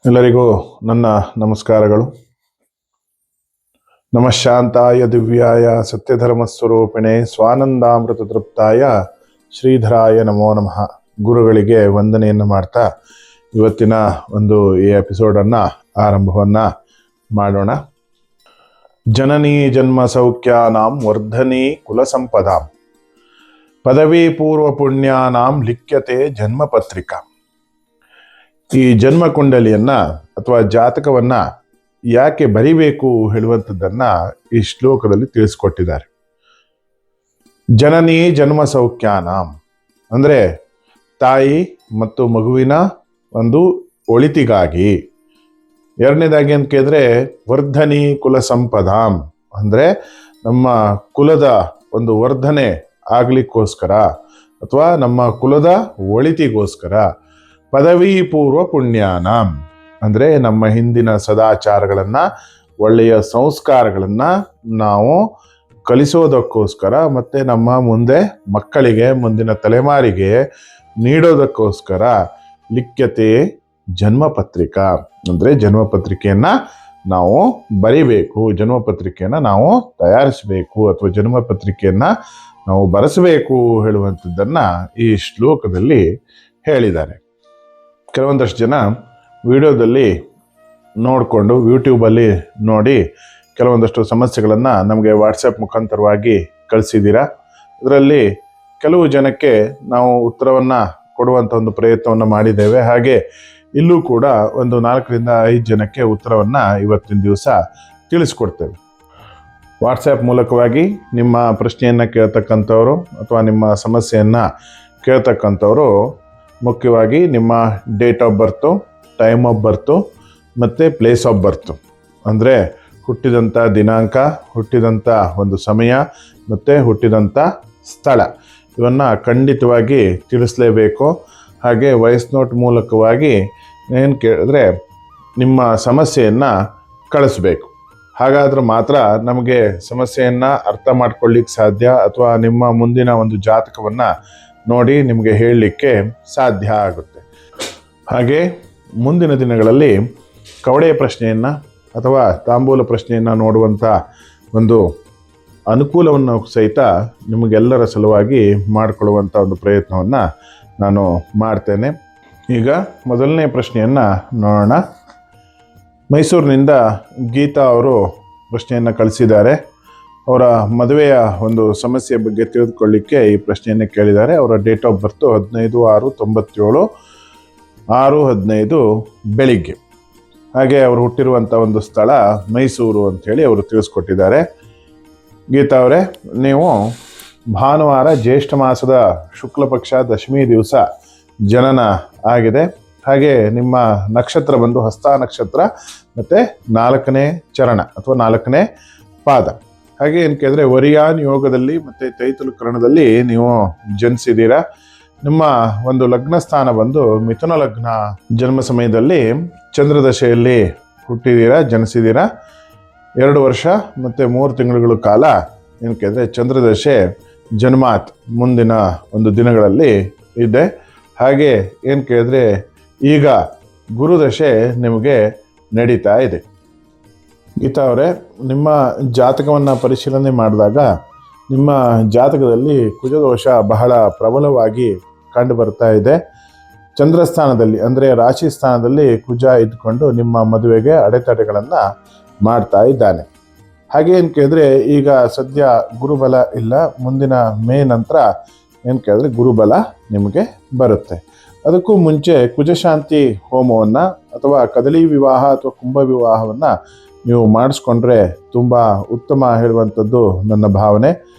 ಎಲ್ಲರಿಗೂ ನನ್ನ ನಮಸ್ಕಾರಗಳು. ನಮಃ ಶಾಂತಾಯ ದಿವ್ಯಾಯ ಸತ್ಯಧರ್ಮಸ್ವರೂಪಿಣೆ ಸ್ವಾನಂದಾಮೃತ ತೃಪ್ತಾಯ ಶ್ರೀಧರಾಯ ನಮೋ ನಮಃ. ಗುರುಗಳಿಗೆ ವಂದನೆಯನ್ನು ಮಾಡ್ತಾ ಇವತ್ತಿನ ಈ ಎಪಿಸೋಡನ್ನು ಆರಂಭವನ್ನು ಮಾಡೋಣ. ಜನನೀ ಜನ್ಮ ಸೌಖ್ಯಾನಾಂ ವರ್ಧನೀ ಕುಲ ಸಂಪದಾಂ ಪದವಿ ಪೂರ್ವ ಪುಣ್ಯಾನಾಂ ಲಿಖ್ಯತೆ ಜನ್ಮ ಪತ್ರಿಕಾ. ಈ ಜನ್ಮ ಕುಂಡಲಿಯನ್ನ ಅಥವಾ ಜಾತಕವನ್ನ ಯಾಕೆ ಬರಿಬೇಕು ಹೇಳುವಂಥದ್ದನ್ನ ಈ ಶ್ಲೋಕದಲ್ಲಿ ತಿಳಿಸ್ಕೊಟ್ಟಿದ್ದಾರೆ. ಜನನೀ ಜನ್ಮ ಸೌಖ್ಯಾನಾಂ ಅಂದ್ರೆ ತಾಯಿ ಮತ್ತು ಮಗುವಿನ ಒಂದು ಒಳಿತಿಗಾಗಿ. ಎರಡನೇದಾಗಿ ಅಂತ ಕೇಳಿದ್ರೆ ವರ್ಧನಿ ಕುಲ ಸಂಪದಾಂ ಅಂದ್ರೆ ನಮ್ಮ ಕುಲದ ಒಂದು ವರ್ಧನೆ ಆಗ್ಲಿಕ್ಕೋಸ್ಕರ ಅಥವಾ ನಮ್ಮ ಕುಲದ ಒಳಿತಿಗೋಸ್ಕರ. ಪದವಿ ಪೂರ್ವ ಪುಣ್ಯಾನಾಂ ಅಂದ್ರೆ ನಮ್ಮ ಹಿಂದಿನ ಸದಾಚಾರಗಳನ್ನ ಒಳ್ಳೆಯ ಸಂಸ್ಕಾರಗಳನ್ನ ನಾವು ಕಲಿಸೋದಕ್ಕೋಸ್ಕರ ಮತ್ತೆ ನಮ್ಮ ಮುಂದೆ ಮಕ್ಕಳಿಗೆ ಮುಂದಿನ ತಲೆಮಾರಿಗೆ ನೀಡೋದಕ್ಕೋಸ್ಕರ ಲಿಖ್ಯತೆ ಜನ್ಮ ಪತ್ರಿಕಾ ಅಂದ್ರೆ ಜನ್ಮ ಪತ್ರಿಕೆಯನ್ನ ನಾವು ಬರಿಬೇಕು, ಜನ್ಮ ಪತ್ರಿಕೆಯನ್ನ ನಾವು ತಯಾರಿಸಬೇಕು ಅಥವಾ ಜನ್ಮ ಪತ್ರಿಕೆಯನ್ನ ನಾವು ಬರೆಸಬೇಕು ಹೇಳುವಂಥದ್ದನ್ನ ಈ ಶ್ಲೋಕದಲ್ಲಿ ಹೇಳಿದ್ದಾರೆ. ಕೆಲವೊಂದಷ್ಟು ಜನ ವಿಡಿಯೋದಲ್ಲಿ ನೋಡಿಕೊಂಡು ಯೂಟ್ಯೂಬಲ್ಲಿ ನೋಡಿ ಕೆಲವೊಂದಷ್ಟು ಸಮಸ್ಯೆಗಳನ್ನು ನಮಗೆ ವಾಟ್ಸಪ್ ಮುಖಾಂತರವಾಗಿ ಕಳಿಸಿದ್ದೀರಾ. ಅದರಲ್ಲಿ ಕೆಲವು ಜನಕ್ಕೆ ನಾವು ಉತ್ತರವನ್ನು ಕೊಡುವಂಥ ಒಂದು ಪ್ರಯತ್ನವನ್ನು ಮಾಡಿದ್ದೇವೆ. ಹಾಗೆ ಇಲ್ಲೂ ಕೂಡ 4 ರಿಂದ 5 ಜನಕ್ಕೆ ಉತ್ತರವನ್ನು ಇವತ್ತಿನ ದಿವಸ ತಿಳಿಸ್ಕೊಡ್ತೇವೆ. ವಾಟ್ಸಪ್ ಮೂಲಕವಾಗಿ ನಿಮ್ಮ ಪ್ರಶ್ನೆಯನ್ನು ಕೇಳ್ತಕ್ಕಂಥವ್ರು ಅಥವಾ ನಿಮ್ಮ ಸಮಸ್ಯೆಯನ್ನು ಕೇಳ್ತಕ್ಕಂಥವ್ರು ಮುಖ್ಯವಾಗಿ ನಿಮ್ಮ date of birth, time of birth ಮತ್ತು ಪ್ಲೇಸ್ ಆಫ್ ಬರ್ತು ಅಂದರೆ ಹುಟ್ಟಿದಂಥ ದಿನಾಂಕ, ಹುಟ್ಟಿದಂಥ ಒಂದು ಸಮಯ ಮತ್ತು ಹುಟ್ಟಿದಂಥ ಸ್ಥಳ ಇವನ್ನು ಖಂಡಿತವಾಗಿ ತಿಳಿಸಲೇಬೇಕು. ಹಾಗೆ ವಾಯ್ಸ್ ನೋಟ್ ಮೂಲಕವಾಗಿ ಏನು ಕೇಳಿದ್ರೆ ನಿಮ್ಮ ಸಮಸ್ಯೆಯನ್ನು ಕಳಿಸ್ಬೇಕು. ಹಾಗಾದ್ರೆ ಮಾತ್ರ ನಮಗೆ ಸಮಸ್ಯೆಯನ್ನು ಅರ್ಥ ಮಾಡ್ಕೊಳ್ಳಿಕ್ಕೆ ಸಾಧ್ಯ ಅಥವಾ ನಿಮ್ಮ ಮುಂದಿನ ಒಂದು ಜಾತಕವನ್ನು ನೋಡಿ ನಿಮಗೆ ಹೇಳಲಿಕ್ಕೆ ಸಾಧ್ಯ ಆಗುತ್ತೆ. ಹಾಗೆ ಮುಂದಿನ ದಿನಗಳಲ್ಲಿ ಕವಡೆಯ ಪ್ರಶ್ನೆಯನ್ನು ಅಥವಾ ತಾಂಬೂಲ ಪ್ರಶ್ನೆಯನ್ನು ನೋಡುವಂಥ ಒಂದು ಅನುಕೂಲವನ್ನು ಸಹಿತ ನಿಮಗೆಲ್ಲರ ಸಲುವಾಗಿ ಮಾಡಿಕೊಳ್ಳುವಂಥ ಒಂದು ಪ್ರಯತ್ನವನ್ನು ನಾನು ಮಾಡ್ತೇನೆ. ಈಗ ಮೊದಲನೇ ಪ್ರಶ್ನೆಯನ್ನು ನೋಡೋಣ. ಮೈಸೂರಿನಿಂದ ಗೀತಾ ಅವರು ಪ್ರಶ್ನೆಯನ್ನು ಕಳಿಸಿದ್ದಾರೆ. ಅವರ ಮದುವೆಯ ಒಂದು ಸಮಸ್ಯೆ ಬಗ್ಗೆ ತಿಳಿದುಕೊಳ್ಳಿಕ್ಕೆ ಈ ಪ್ರಶ್ನೆಯನ್ನು ಕೇಳಿದ್ದಾರೆ. ಅವರ ಡೇಟ್ ಆಫ್ ಬರ್ತು 15/6/97, 6:15 ಬೆಳಿಗ್ಗೆ. ಹಾಗೆ ಅವರು ಹುಟ್ಟಿರುವಂಥ ಒಂದು ಸ್ಥಳ ಮೈಸೂರು ಅಂಥೇಳಿ ಅವರು ತಿಳಿಸ್ಕೊಟ್ಟಿದ್ದಾರೆ. ಗೀತಾ ಅವರೇ, ನೀವು ಭಾನುವಾರ ಜ್ಯೇಷ್ಠ ಮಾಸದ ಶುಕ್ಲ ಪಕ್ಷ ದಶಮಿ ದಿವಸ ಜನನ ಆಗಿದೆ. ಹಾಗೆ ನಿಮ್ಮ ನಕ್ಷತ್ರ ಬಂದು ಹಸ್ತ ನಕ್ಷತ್ರ ಮತ್ತು 4ನೇ ಚರಣ ಅಥವಾ 4ನೇ ಪಾದ. ಹಾಗೆ ಏನು ಕೇಳಿದ್ರೆ ವರಿಯಾನ್ ಯೋಗದಲ್ಲಿ ಮತ್ತು ತೈತುಲ ಕರಣದಲ್ಲಿ ನೀವು ಜನಿಸಿದ್ದೀರಾ. ನಿಮ್ಮ ಒಂದು ಲಗ್ನ ಸ್ಥಾನ ಬಂದು ಮಿಥುನ ಲಗ್ನ. ಜನ್ಮ ಸಮಯದಲ್ಲಿ ಚಂದ್ರದಶೆಯಲ್ಲಿ ಹುಟ್ಟಿದ್ದೀರಾ, ಜನಿಸಿದ್ದೀರಾ. 2 ವರ್ಷ ಮತ್ತು 3 ತಿಂಗಳುಗಳ ಕಾಲ ಏನು ಕೇಳಿದ್ರೆ ಚಂದ್ರದಶೆ ಜನ್ಮಾತ್ ಮುಂದಿನ ಒಂದು ದಿನಗಳಲ್ಲಿ ಇದೆ. ಹಾಗೆ ಏನು ಕೇಳಿದ್ರೆ ಈಗ ಗುರುದಶೆ ನಿಮಗೆ ನಡೀತಾ ಇದೆ. ಗೀತಾ ಅವರೇ, ನಿಮ್ಮ ಜಾತಕವನ್ನು ಪರಿಶೀಲನೆ ಮಾಡಿದಾಗ ನಿಮ್ಮ ಜಾತಕದಲ್ಲಿ ಕುಜದೋಷ ಬಹಳ ಪ್ರಬಲವಾಗಿ ಕಂಡು ಬರ್ತಾ ಇದೆ. ಚಂದ್ರಸ್ಥಾನದಲ್ಲಿ ಅಂದರೆ ರಾಶಿ ಸ್ಥಾನದಲ್ಲಿ ಕುಜ ಇದ್ಕೊಂಡು ನಿಮ್ಮ ಮದುವೆಗೆ ಅಡೆತಡೆಗಳನ್ನು ಮಾಡ್ತಾ ಇದ್ದಾನೆ. ಹಾಗೆ ಏನು ಕೇಳಿದ್ರೆ ಈಗ ಸದ್ಯ ಗುರುಬಲ ಇಲ್ಲ. ಮುಂದಿನ ಮೇ ನಂತರ ಏನು ಕೇಳಿದ್ರೆ ಗುರುಬಲ ನಿಮಗೆ ಬರುತ್ತೆ. ಅದಕ್ಕೂ ಮುಂಚೆ ಕುಜಶಾಂತಿ ಹೋಮವನ್ನು ಅಥವಾ ಕದಳಿ ವಿವಾಹ ಅಥವಾ ಕುಂಭ ವಿವಾಹವನ್ನು ನೀವು ಮಾಡಿಸ್ಕೊಂಡ್ರೆ ತುಂಬ ಉತ್ತಮ ಹೇಳುವಂಥದ್ದು ನನ್ನ ಭಾವನೆ.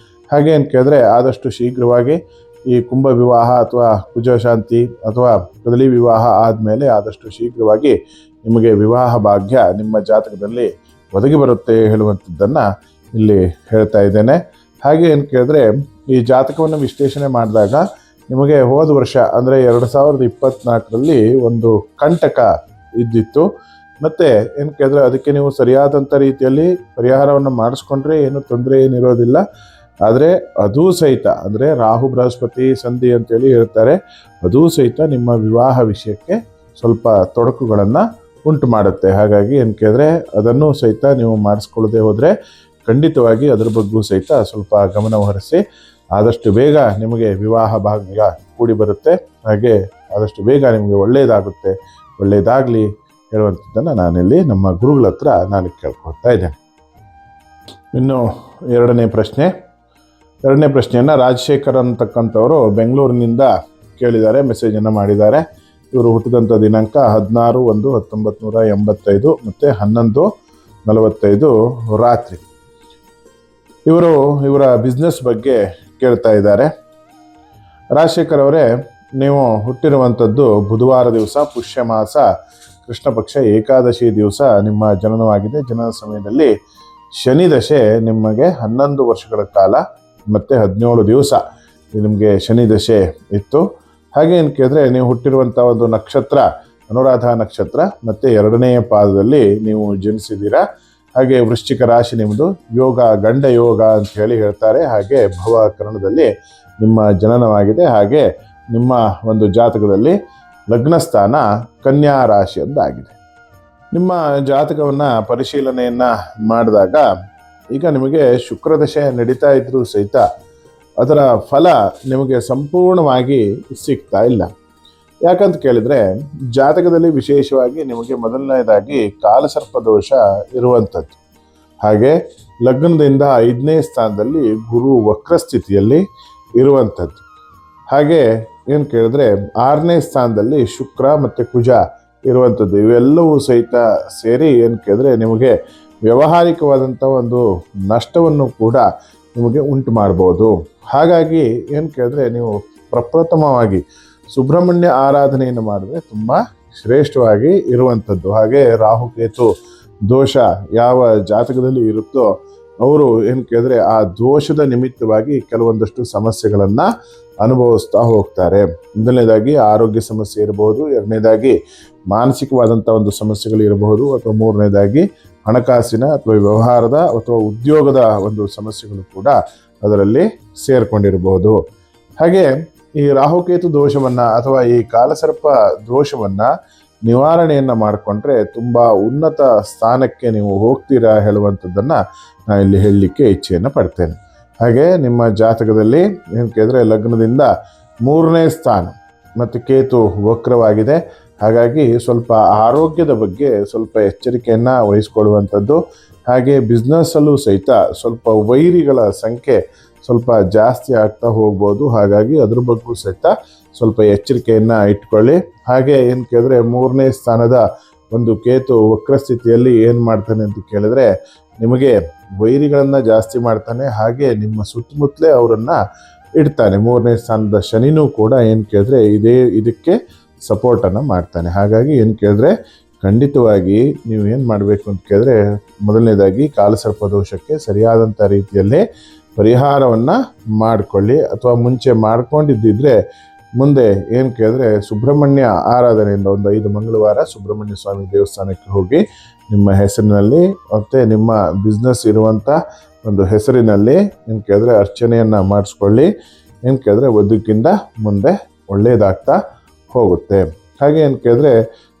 ಹಾಗೆ ಏನು ಕೇಳಿದ್ರೆ ಆದಷ್ಟು ಶೀಘ್ರವಾಗಿ ಈ ಕುಂಭ ವಿವಾಹ ಅಥವಾ ಕುಜಶಾಂತಿ ಅಥವಾ ಕದಳಿ ವಿವಾಹ ಆದಮೇಲೆ ಆದಷ್ಟು ಶೀಘ್ರವಾಗಿ ನಿಮಗೆ ವಿವಾಹ ಭಾಗ್ಯ ನಿಮ್ಮ ಜಾತಕದಲ್ಲಿ ಒದಗಿ ಬರುತ್ತೆ ಹೇಳುವಂಥದ್ದನ್ನು ಇಲ್ಲಿ ಹೇಳ್ತಾ ಇದ್ದೇನೆ. ಹಾಗೆ ಏನು ಕೇಳಿದ್ರೆ ಈ ಜಾತಕವನ್ನು ವಿಶ್ಲೇಷಣೆ ಮಾಡಿದಾಗ ನಿಮಗೆ ಹೋದ ವರ್ಷ ಅಂದರೆ 2024ರಲ್ಲಿ ಒಂದು ಕಂಟಕ ಇದ್ದಿತ್ತು. ಮತ್ತು ಏನು ಕೇಳಿದ್ರೆ ಅದಕ್ಕೆ ನೀವು ಸರಿಯಾದಂಥ ರೀತಿಯಲ್ಲಿ ಪರಿಹಾರವನ್ನು ಮಾಡಿಸ್ಕೊಂಡ್ರೆ ಏನು ತೊಂದರೆ ಏನಿರೋದಿಲ್ಲ. ಆದರೆ ಅದೂ ಸಹಿತ ಅಂದರೆ ರಾಹು ಬೃಹಸ್ಪತಿ ಸಂಧಿ ಅಂತೇಳಿ ಹೇಳ್ತಾರೆ, ಅದೂ ಸಹಿತ ನಿಮ್ಮ ವಿವಾಹ ವಿಷಯಕ್ಕೆ ಸ್ವಲ್ಪ ತೊಡಕುಗಳನ್ನು ಉಂಟು ಮಾಡುತ್ತೆ. ಹಾಗಾಗಿ ಏನು ಕೇಳಿದ್ರೆ ಅದನ್ನು ಸಹಿತ ನೀವು ಮಾಡಿಸ್ಕೊಳ್ಳದೆ ಹೋದರೆ ಖಂಡಿತವಾಗಿ ಅದ್ರ ಬಗ್ಗೂ ಸಹಿತ ಸ್ವಲ್ಪ ಗಮನ ಹರಿಸಿ ಆದಷ್ಟು ಬೇಗ ನಿಮಗೆ ವಿವಾಹ ಭಾಗ್ಯ ಕೂಡಿ ಬರುತ್ತೆ. ಹಾಗೆ ಆದಷ್ಟು ಬೇಗ ನಿಮಗೆ ಒಳ್ಳೆಯದಾಗುತ್ತೆ, ಒಳ್ಳೆಯದಾಗಲಿ ಹೇಳುವಂಥದ್ದನ್ನು ನಾನಿಲ್ಲಿ ನಮ್ಮ ಗುರುಗಳ ಹತ್ರ ನಾನು ಕೇಳ್ಕೊಳ್ತಾ ಇದ್ದೇನೆ. ಇನ್ನು ಎರಡನೇ ಪ್ರಶ್ನೆಯನ್ನು ರಾಜಶೇಖರ್ ಅಂತಕ್ಕಂಥವರು ಬೆಂಗಳೂರಿನಿಂದ ಕೇಳಿದ್ದಾರೆ, ಮೆಸೇಜನ್ನು ಮಾಡಿದ್ದಾರೆ. ಇವರು ಹುಟ್ಟಿದಂಥ ದಿನಾಂಕ 16/1/1985 ಮತ್ತು 11:45 ರಾತ್ರಿ. ಇವರ ಬಿಸ್ನೆಸ್ ಬಗ್ಗೆ ಕೇಳ್ತಾ ಇದ್ದಾರೆ. ರಾಜಶೇಖರ್ ಅವರೇ, ನೀವು ಹುಟ್ಟಿರುವಂಥದ್ದು ಬುಧವಾರ ದಿವಸ, ಪುಷ್ಯ ಮಾಸ, ಕೃಷ್ಣ ಪಕ್ಷ, ಏಕಾದಶಿ ದಿವಸ ನಿಮ್ಮ ಜನನವಾಗಿದೆ. ಜನನ ಸಮಯದಲ್ಲಿ ಶನಿ ದಶೆ ನಿಮಗೆ 11 ವರ್ಷಗಳ ಕಾಲ ಮತ್ತು 17 ದಿವಸ ನಿಮಗೆ ಶನಿ ದಶೆ ಇತ್ತು. ಹಾಗೆ ಏನು ಕೇಳಿದ್ರೆ ನೀವು ಹುಟ್ಟಿರುವಂಥ ಒಂದು ನಕ್ಷತ್ರ ಅನುರಾಧ ನಕ್ಷತ್ರ ಮತ್ತು 2ನೇ ಪಾದದಲ್ಲಿ ನೀವು ಜನಿಸಿದ್ದೀರಾ. ಹಾಗೆ ವೃಶ್ಚಿಕ ರಾಶಿ ನಿಮ್ಮದು, ಯೋಗ ಗಂಡ ಯೋಗ ಅಂತ ಹೇಳಿ ಹೇಳ್ತಾರೆ. ಹಾಗೆ ಭವಕರಣದಲ್ಲಿ ನಿಮ್ಮ ಜನನವಾಗಿದೆ. ಹಾಗೆ ನಿಮ್ಮ ಒಂದು ಜಾತಕದಲ್ಲಿ ಲಗ್ನಸ್ಥಾನ ಕನ್ಯಾ ರಾಶಿ ಅಂತಾಗಿದೆ. ನಿಮ್ಮ ಜಾತಕವನ್ನು ಪರಿಶೀಲನೆಯನ್ನು ಮಾಡಿದಾಗ ಈಗ ನಿಮಗೆ ಶುಕ್ರದಶೆ ನಡೀತಾ ಇದ್ರೂ ಸಹಿತ ಅದರ ಫಲ ನಿಮಗೆ ಸಂಪೂರ್ಣವಾಗಿ ಸಿಗ್ತಾ ಇಲ್ಲ. ಯಾಕಂತ ಕೇಳಿದರೆ ಜಾತಕದಲ್ಲಿ ವಿಶೇಷವಾಗಿ ನಿಮಗೆ ಮೊದಲನೇದಾಗಿ ಕಾಲಸರ್ಪ ದೋಷ ಇರುವಂಥದ್ದು. ಹಾಗೆ ಲಗ್ನದಿಂದ 5ನೇ ಸ್ಥಾನದಲ್ಲಿ ಗುರು ವಕ್ರಸ್ಥಿತಿಯಲ್ಲಿ ಇರುವಂಥದ್ದು. ಹಾಗೆ ಏನು ಕೇಳಿದ್ರೆ 6ನೇ ಸ್ಥಾನದಲ್ಲಿ ಶುಕ್ರ ಮತ್ತು ಕುಜ ಇರುವಂಥದ್ದು. ಇವೆಲ್ಲವೂ ಸಹಿತ ಸೇರಿ ಏನು ಕೇಳಿದ್ರೆ ನಿಮಗೆ ವ್ಯಾವಹಾರಿಕವಾದಂಥ ಒಂದು ನಷ್ಟವನ್ನು ಕೂಡ ನಿಮಗೆ ಉಂಟು ಮಾಡ್ಬೋದು. ಹಾಗಾಗಿ ಏನು ಕೇಳಿದ್ರೆ ನೀವು ಪ್ರಪ್ರಥಮವಾಗಿ ಸುಬ್ರಹ್ಮಣ್ಯ ಆರಾಧನೆಯನ್ನು ಮಾಡಿದ್ರೆ ತುಂಬ ಶ್ರೇಷ್ಠವಾಗಿ ಇರುವಂಥದ್ದು. ಹಾಗೆ ರಾಹುಕೇತು ದೋಷ ಯಾವ ಜಾತಕದಲ್ಲಿ ಇರುತ್ತೋ ಅವರು ಏನು ಕೇಳಿದ್ರೆ ಆ ದೋಷದ ನಿಮಿತ್ತವಾಗಿ ಕೆಲವೊಂದಷ್ಟು ಸಮಸ್ಯೆಗಳನ್ನು ಅನುಭವಿಸ್ತಾ ಹೋಗ್ತಾರೆ. ಮೊದಲನೇದಾಗಿ ಆರೋಗ್ಯ ಸಮಸ್ಯೆ ಇರಬಹುದು, ಎರಡನೇದಾಗಿ ಮಾನಸಿಕವಾದಂಥ ಒಂದು ಸಮಸ್ಯೆಗಳು ಇರಬಹುದು, ಅಥವಾ ಮೂರನೇದಾಗಿ ಹಣಕಾಸಿನ ಅಥವಾ ವ್ಯವಹಾರದ ಅಥವಾ ಉದ್ಯೋಗದ ಒಂದು ಸಮಸ್ಯೆಗಳು ಕೂಡ ಅದರಲ್ಲಿ ಸೇರಿಕೊಂಡಿರಬಹುದು. ಹಾಗೆ ಈ ರಾಹುಕೇತು ದೋಷವನ್ನು ಅಥವಾ ಈ ಕಾಲಸರ್ಪ ದೋಷವನ್ನು ನಿವಾರಣೆಯನ್ನು ಮಾಡಿಕೊಂಡ್ರೆ ತುಂಬ ಉನ್ನತ ಸ್ಥಾನಕ್ಕೆ ನೀವು ಹೋಗ್ತೀರಾ ಹೇಳುವಂಥದ್ದನ್ನು ನಾನು ಇಲ್ಲಿ ಹೇಳಲಿಕ್ಕೆ ಇಚ್ಛೆಯನ್ನು ಪಡ್ತೇನೆ. ಹಾಗೆ ನಿಮ್ಮ ಜಾತಕದಲ್ಲಿ ಏನು ಕೇಳಿದ್ರೆ ಲಗ್ನದಿಂದ 3ನೇ ಸ್ಥಾನ ಮತ್ತು ಕೇತು ವಕ್ರವಾಗಿದೆ. ಹಾಗಾಗಿ ಸ್ವಲ್ಪ ಆರೋಗ್ಯದ ಬಗ್ಗೆ ಸ್ವಲ್ಪ ಎಚ್ಚರಿಕೆಯನ್ನು ವಹಿಸ್ಕೊಳ್ಳುವಂಥದ್ದು. ಹಾಗೆ ಬಿಸ್ನೆಸ್ಸಲ್ಲೂ ಸಹಿತ ಸ್ವಲ್ಪ ವೈರಿಗಳ ಸಂಖ್ಯೆ ಸ್ವಲ್ಪ ಜಾಸ್ತಿ ಆಗ್ತಾ ಹೋಗ್ಬೋದು. ಹಾಗಾಗಿ ಅದ್ರ ಬಗ್ಗೆ ಸಹಿತ ಸ್ವಲ್ಪ ಎಚ್ಚರಿಕೆಯನ್ನು ಇಟ್ಕೊಳ್ಳಿ. ಹಾಗೆ ಏನು ಕೇಳಿದ್ರೆ 3ನೇ ಸ್ಥಾನದ ಒಂದು ಕೇತು ವಕ್ರಸ್ಥಿತಿಯಲ್ಲಿ ಏನು ಮಾಡ್ತಾನೆ ಅಂತ ಕೇಳಿದ್ರೆ ನಿಮಗೆ ವೈರಿಗಳನ್ನು ಜಾಸ್ತಿ ಮಾಡ್ತಾನೆ. ಹಾಗೆ ನಿಮ್ಮ ಸುತ್ತಮುತ್ತಲೇ ಅವರನ್ನು ಇಡ್ತಾನೆ. 3ನೇ ಸ್ಥಾನದ ಶನಿನೂ ಕೂಡ ಏನು ಕೇಳಿದ್ರೆ ಇದಕ್ಕೆ ಸಪೋರ್ಟನ್ನು ಮಾಡ್ತಾನೆ. ಹಾಗಾಗಿ ಏನು ಕೇಳಿದ್ರೆ ಖಂಡಿತವಾಗಿ ನೀವು ಏನು ಮಾಡಬೇಕು ಅಂತ ಕೇಳಿದ್ರೆ ಮೊದಲನೇದಾಗಿ ಕಾಲಸರ್ಪ ದೋಷಕ್ಕೆ ಸರಿಯಾದಂಥ ರೀತಿಯಲ್ಲಿ ಪರಿಹಾರವನ್ನು ಮಾಡಿಕೊಳ್ಳಿ. ಅಥವಾ ಮುಂಚೆ ಮಾಡ್ಕೊಂಡಿದ್ದಿದ್ರೆ ಮುಂದೆ ಏನು ಕೇಳಿದ್ರೆ ಸುಬ್ರಹ್ಮಣ್ಯ ಆರಾಧನೆಯಿಂದ ಒಂದು 5 ಮಂಗಳವಾರ ಸುಬ್ರಹ್ಮಣ್ಯ ಸ್ವಾಮಿ ದೇವಸ್ಥಾನಕ್ಕೆ ಹೋಗಿ ನಿಮ್ಮ ಹೆಸರಿನಲ್ಲಿ ಮತ್ತು ನಿಮ್ಮ ಬಿಸ್ನೆಸ್ ಇರುವಂಥ ಒಂದು ಹೆಸರಿನಲ್ಲಿ ಏನು ಕೇಳಿದ್ರೆ ಅರ್ಚನೆಯನ್ನು ಮಾಡಿಸ್ಕೊಳ್ಳಿ. ಏನು ಕೇಳಿದ್ರೆ ಬದುಕಿಂದ ಮುಂದೆ ಒಳ್ಳೆಯದಾಗ್ತಾ ಹೋಗುತ್ತೆ. ಹಾಗೆ ಏನು ಕೇಳಿದ್ರೆ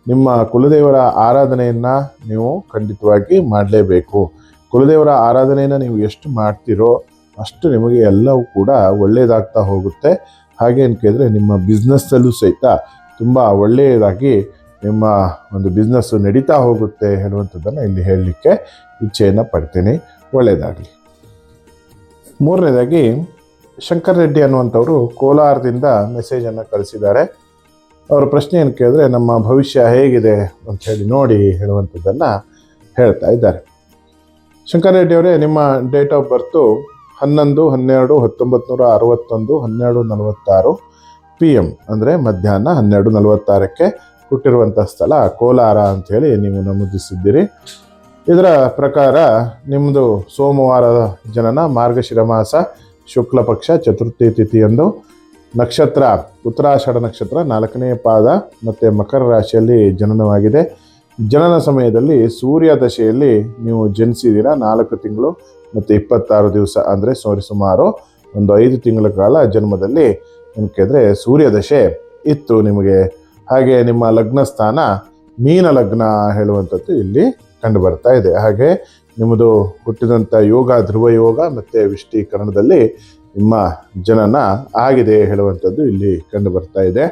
ನಿಮ್ಮ ಕುಲದೇವರ ಆರಾಧನೆಯನ್ನು ನೀವು ಖಂಡಿತವಾಗಿ ಮಾಡಲೇಬೇಕು. ಕುಲದೇವರ ಆರಾಧನೆಯನ್ನು ನೀವು ಎಷ್ಟು ಮಾಡ್ತೀರೋ ಅಷ್ಟು ನಿಮಗೆ ಎಲ್ಲವೂ ಕೂಡ ಒಳ್ಳೆಯದಾಗ್ತಾ ಹೋಗುತ್ತೆ. ಹಾಗೆ ಏನು ಕೇಳಿದ್ರೆ ನಿಮ್ಮ ಬಿಸ್ನೆಸ್ಸಲ್ಲೂ ಸಹಿತ ತುಂಬ ಒಳ್ಳೆಯದಾಗಿ ನಿಮ್ಮ ಒಂದು ಬಿಸ್ನೆಸ್ಸು ನಡೀತಾ ಹೋಗುತ್ತೆ ಹೇಳುವಂಥದ್ದನ್ನು ಇಲ್ಲಿ ಹೇಳಲಿಕ್ಕೆ ಇಚ್ಛೆಯನ್ನು ಪಡ್ತೀನಿ. ಒಳ್ಳೆಯದಾಗಲಿ. ಮೂರನೇದಾಗಿ ಶಂಕರ್ ರೆಡ್ಡಿ ಅನ್ನುವಂಥವರು ಕೋಲಾರದಿಂದ ಮೆಸೇಜನ್ನು ಕಳಿಸಿದ್ದಾರೆ. ಅವರ ಪ್ರಶ್ನೆ ಏನು ಕೇಳಿದ್ರೆ ನಮ್ಮ ಭವಿಷ್ಯ ಹೇಗಿದೆ ಅಂತ ಹೇಳಿ ನೋಡಿ ಹೇಳುವಂಥದ್ದನ್ನು ಹೇಳ್ತಾ ಇದ್ದಾರೆ. ಶಂಕರ್ ರೆಡ್ಡಿ ಅವರೇ, ನಿಮ್ಮ ಡೇಟ್ ಆಫ್ ಬರ್ತು 11/12/1961 12:46 PM ಅಂದರೆ ಮಧ್ಯಾಹ್ನ 12:46ಕ್ಕೆ ಹುಟ್ಟಿರುವಂಥ ಸ್ಥಳ ಕೋಲಾರ ಅಂಥೇಳಿ ನೀವು ನಮೂದಿಸಿದ್ದೀರಿ. ಇದರ ಪ್ರಕಾರ ನಿಮ್ಮದು ಸೋಮವಾರದ ಜನನ, ಮಾರ್ಗಶಿರ ಮಾಸ, ಶುಕ್ಲ ಪಕ್ಷ, ಚತುರ್ಥಿ ತಿಥಿಯಂದು, ನಕ್ಷತ್ರ ಉತ್ತರಾಷಾಢ ನಕ್ಷತ್ರ 4ನೇ ಪಾದ ಮತ್ತು ಮಕರ ರಾಶಿಯಲ್ಲಿ ಜನನವಾಗಿದೆ. ಜನನ ಸಮಯದಲ್ಲಿ ಸೂರ್ಯ ದಶೆಯಲ್ಲಿ ನೀವು ಜನಿಸಿದ್ದೀರಾ. 4 ತಿಂಗಳು ಮತ್ತು 26 ದಿವಸ ಅಂದರೆ ಸುಮಾರು ಒಂದು 5 ತಿಂಗಳ ಕಾಲ ಜನ್ಮದಲ್ಲಿ ಏನು ಕೇಳಿದ್ರೆ ಸೂರ್ಯ ದಶೆ ಇತ್ತು ನಿಮಗೆ. ಹಾಗೆ ನಿಮ್ಮ ಲಗ್ನ ಸ್ಥಾನ ಮೀನ ಲಗ್ನ ಹೇಳುವಂಥದ್ದು ಇಲ್ಲಿ ಕಂಡು ಬರ್ತಾ ಇದೆ. ಹಾಗೆ ನಿಮ್ಮದು ಹುಟ್ಟಿದಂಥ ಯೋಗ ಧ್ರುವ ಯೋಗ ಮತ್ತು ವಿಷ್ಟೀಕರಣದಲ್ಲಿ ನಿಮ್ಮ ಜನನ ಆಗಿದೆ ಹೇಳುವಂಥದ್ದು ಇಲ್ಲಿ ಕಂಡು ಬರ್ತಾ ಇದೆ.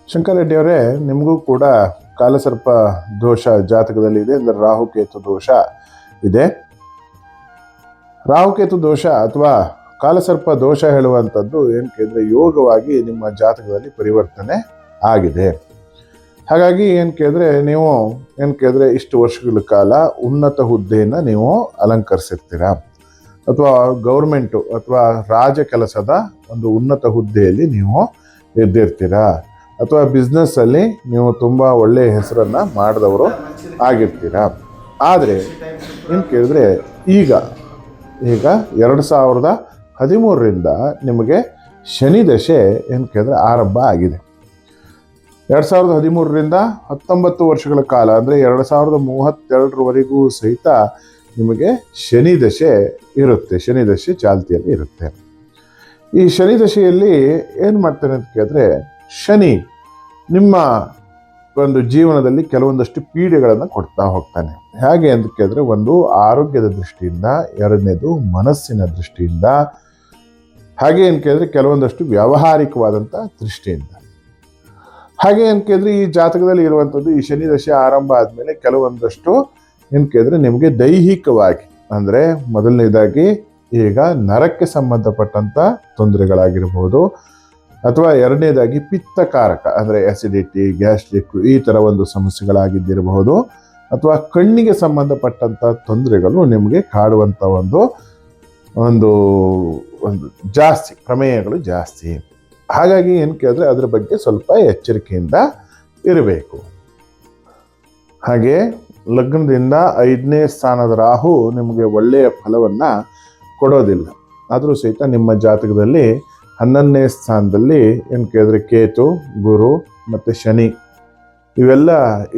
ಶಂಕರರೆಡ್ಡಿಯವರೇ, ನಿಮಗೂ ಕೂಡ ಕಾಲಸರ್ಪ ದೋಷ ಜಾತಕದಲ್ಲಿ ಇದೆ. ಅಂದರೆ ರಾಹುಕೇತು ದೋಷ ಇದೆ. ರಾಹುಕೇತು ದೋಷ ಅಥವಾ ಕಾಲಸರ್ಪ ದೋಷ ಹೇಳುವಂಥದ್ದು ಏನು ಕೇಳಿದ್ರೆ ಯೋಗವಾಗಿ ನಿಮ್ಮ ಜಾತಕದಲ್ಲಿ ಪರಿವರ್ತನೆ ಆಗಿದೆ. ಹಾಗಾಗಿ ಏನು ಕೇಳಿದ್ರೆ ನೀವು ಏನು ಕೇಳಿದ್ರೆ ಇಷ್ಟು ವರ್ಷಗಳ ಕಾಲ ಉನ್ನತ ಹುದ್ದೆಯನ್ನು ನೀವು ಅಲಂಕರಿಸಿರ್ತೀರ, ಅಥವಾ ಗೌರ್ಮೆಂಟು ಅಥವಾ ರಾಜ ಕೆಲಸದ ಒಂದು ಉನ್ನತ ಹುದ್ದೆಯಲ್ಲಿ ನೀವು ಇದ್ದಿರ್ತೀರ, ಅಥವಾ ಬಿಸ್ನೆಸ್ಸಲ್ಲಿ ನೀವು ತುಂಬ ಒಳ್ಳೆಯ ಹೆಸರನ್ನು ಮಾಡಿದವರು ಆಗಿರ್ತೀರ. ಆದರೆ ಏನು ಕೇಳಿದ್ರೆ ಈಗ 2013ರಿಂದ ನಿಮಗೆ ಶನಿ ದಶೆ ಏನು ಕೇಳಿದ್ರೆ ಆರಂಭ ಆಗಿದೆ. 2013ರಿಂದ 19 ವರ್ಷಗಳ ಕಾಲ ಅಂದರೆ 2032ರವರೆಗೂ ಸಹಿತ ನಿಮಗೆ ಶನಿ ದಶೆ ಇರುತ್ತೆ. ಶನಿ ದಶೆ ಚಾಲ್ತಿಯಲ್ಲಿ ಇರುತ್ತೆ. ಈ ಶನಿ ದಶೆಯಲ್ಲಿ ಏನು ಮಾಡ್ತಾನೆ ಅಂತ ಕೇಳಿದ್ರೆ, ಶನಿ ನಿಮ್ಮ ಒಂದು ಜೀವನದಲ್ಲಿ ಕೆಲವೊಂದಷ್ಟು ಪೀಡೆಗಳನ್ನು ಕೊಡ್ತಾ ಹೋಗ್ತಾನೆ. ಹೇಗೆ ಅಂತ ಕೇಳಿದ್ರೆ, ಒಂದು ಆರೋಗ್ಯದ ದೃಷ್ಟಿಯಿಂದ, ಎರಡನೇದು ಮನಸ್ಸಿನ ದೃಷ್ಟಿಯಿಂದ, ಹಾಗೆ ಏನು ಕೇಳಿದ್ರೆ ಕೆಲವೊಂದಷ್ಟು ವ್ಯಾವಹಾರಿಕವಾದಂಥ ದೃಷ್ಟಿಯಿಂದ. ಹಾಗೆ ಏನು ಕೇಳಿದ್ರೆ ಈ ಜಾತಕದಲ್ಲಿ ಇರುವಂಥದ್ದು ಈ ಶನಿ ದಶೆ ಆರಂಭ ಆದಮೇಲೆ ಕೆಲವೊಂದಷ್ಟು ಏನು ಕೇಳಿದ್ರೆ ನಿಮಗೆ ದೈಹಿಕವಾಗಿ, ಅಂದರೆ ಮೊದಲನೇದಾಗಿ ಈಗ ನರಕ್ಕೆ ಸಂಬಂಧಪಟ್ಟಂಥ ತೊಂದರೆಗಳಾಗಿರ್ಬೋದು, ಅಥವಾ ಎರಡನೇದಾಗಿ ಪಿತ್ತಕಾರಕ ಅಂದರೆ ಆಸಿಡಿಟಿ, ಗ್ಯಾಸ್ಟ್ರಿಕ್ ಈ ಥರ ಒಂದು ಸಮಸ್ಯೆಗಳಾಗಿದ್ದಿರಬಹುದು, ಅಥವಾ ಕಣ್ಣಿಗೆ ಸಂಬಂಧಪಟ್ಟಂಥ ತೊಂದರೆಗಳು ನಿಮಗೆ ಕಾಡುವಂಥ ಒಂದು ಜಾಸ್ತಿ ಪ್ರಮೇಯಗಳು ಜಾಸ್ತಿ. ಹಾಗಾಗಿ ಏನು ಕೇಳಿದ್ರೆ ಅದರ ಬಗ್ಗೆ ಸ್ವಲ್ಪ ಎಚ್ಚರಿಕೆಯಿಂದ ಇರಬೇಕು. ಹಾಗೆ ಲಗ್ನದಿಂದ 5ನೇ ಸ್ಥಾನದ ರಾಹು ನಿಮಗೆ ಒಳ್ಳೆಯ ಫಲವನ್ನು ಕೊಡೋದಿಲ್ಲ. ಆದರೂ ಸಹಿತ ನಿಮ್ಮ ಜಾತಕದಲ್ಲಿ 11ನೇ ಸ್ಥಾನದಲ್ಲಿ ಏನು ಕೇಳಿದ್ರೆ ಕೇತು, ಗುರು ಮತ್ತು ಶನಿ ಇವೆಲ್ಲ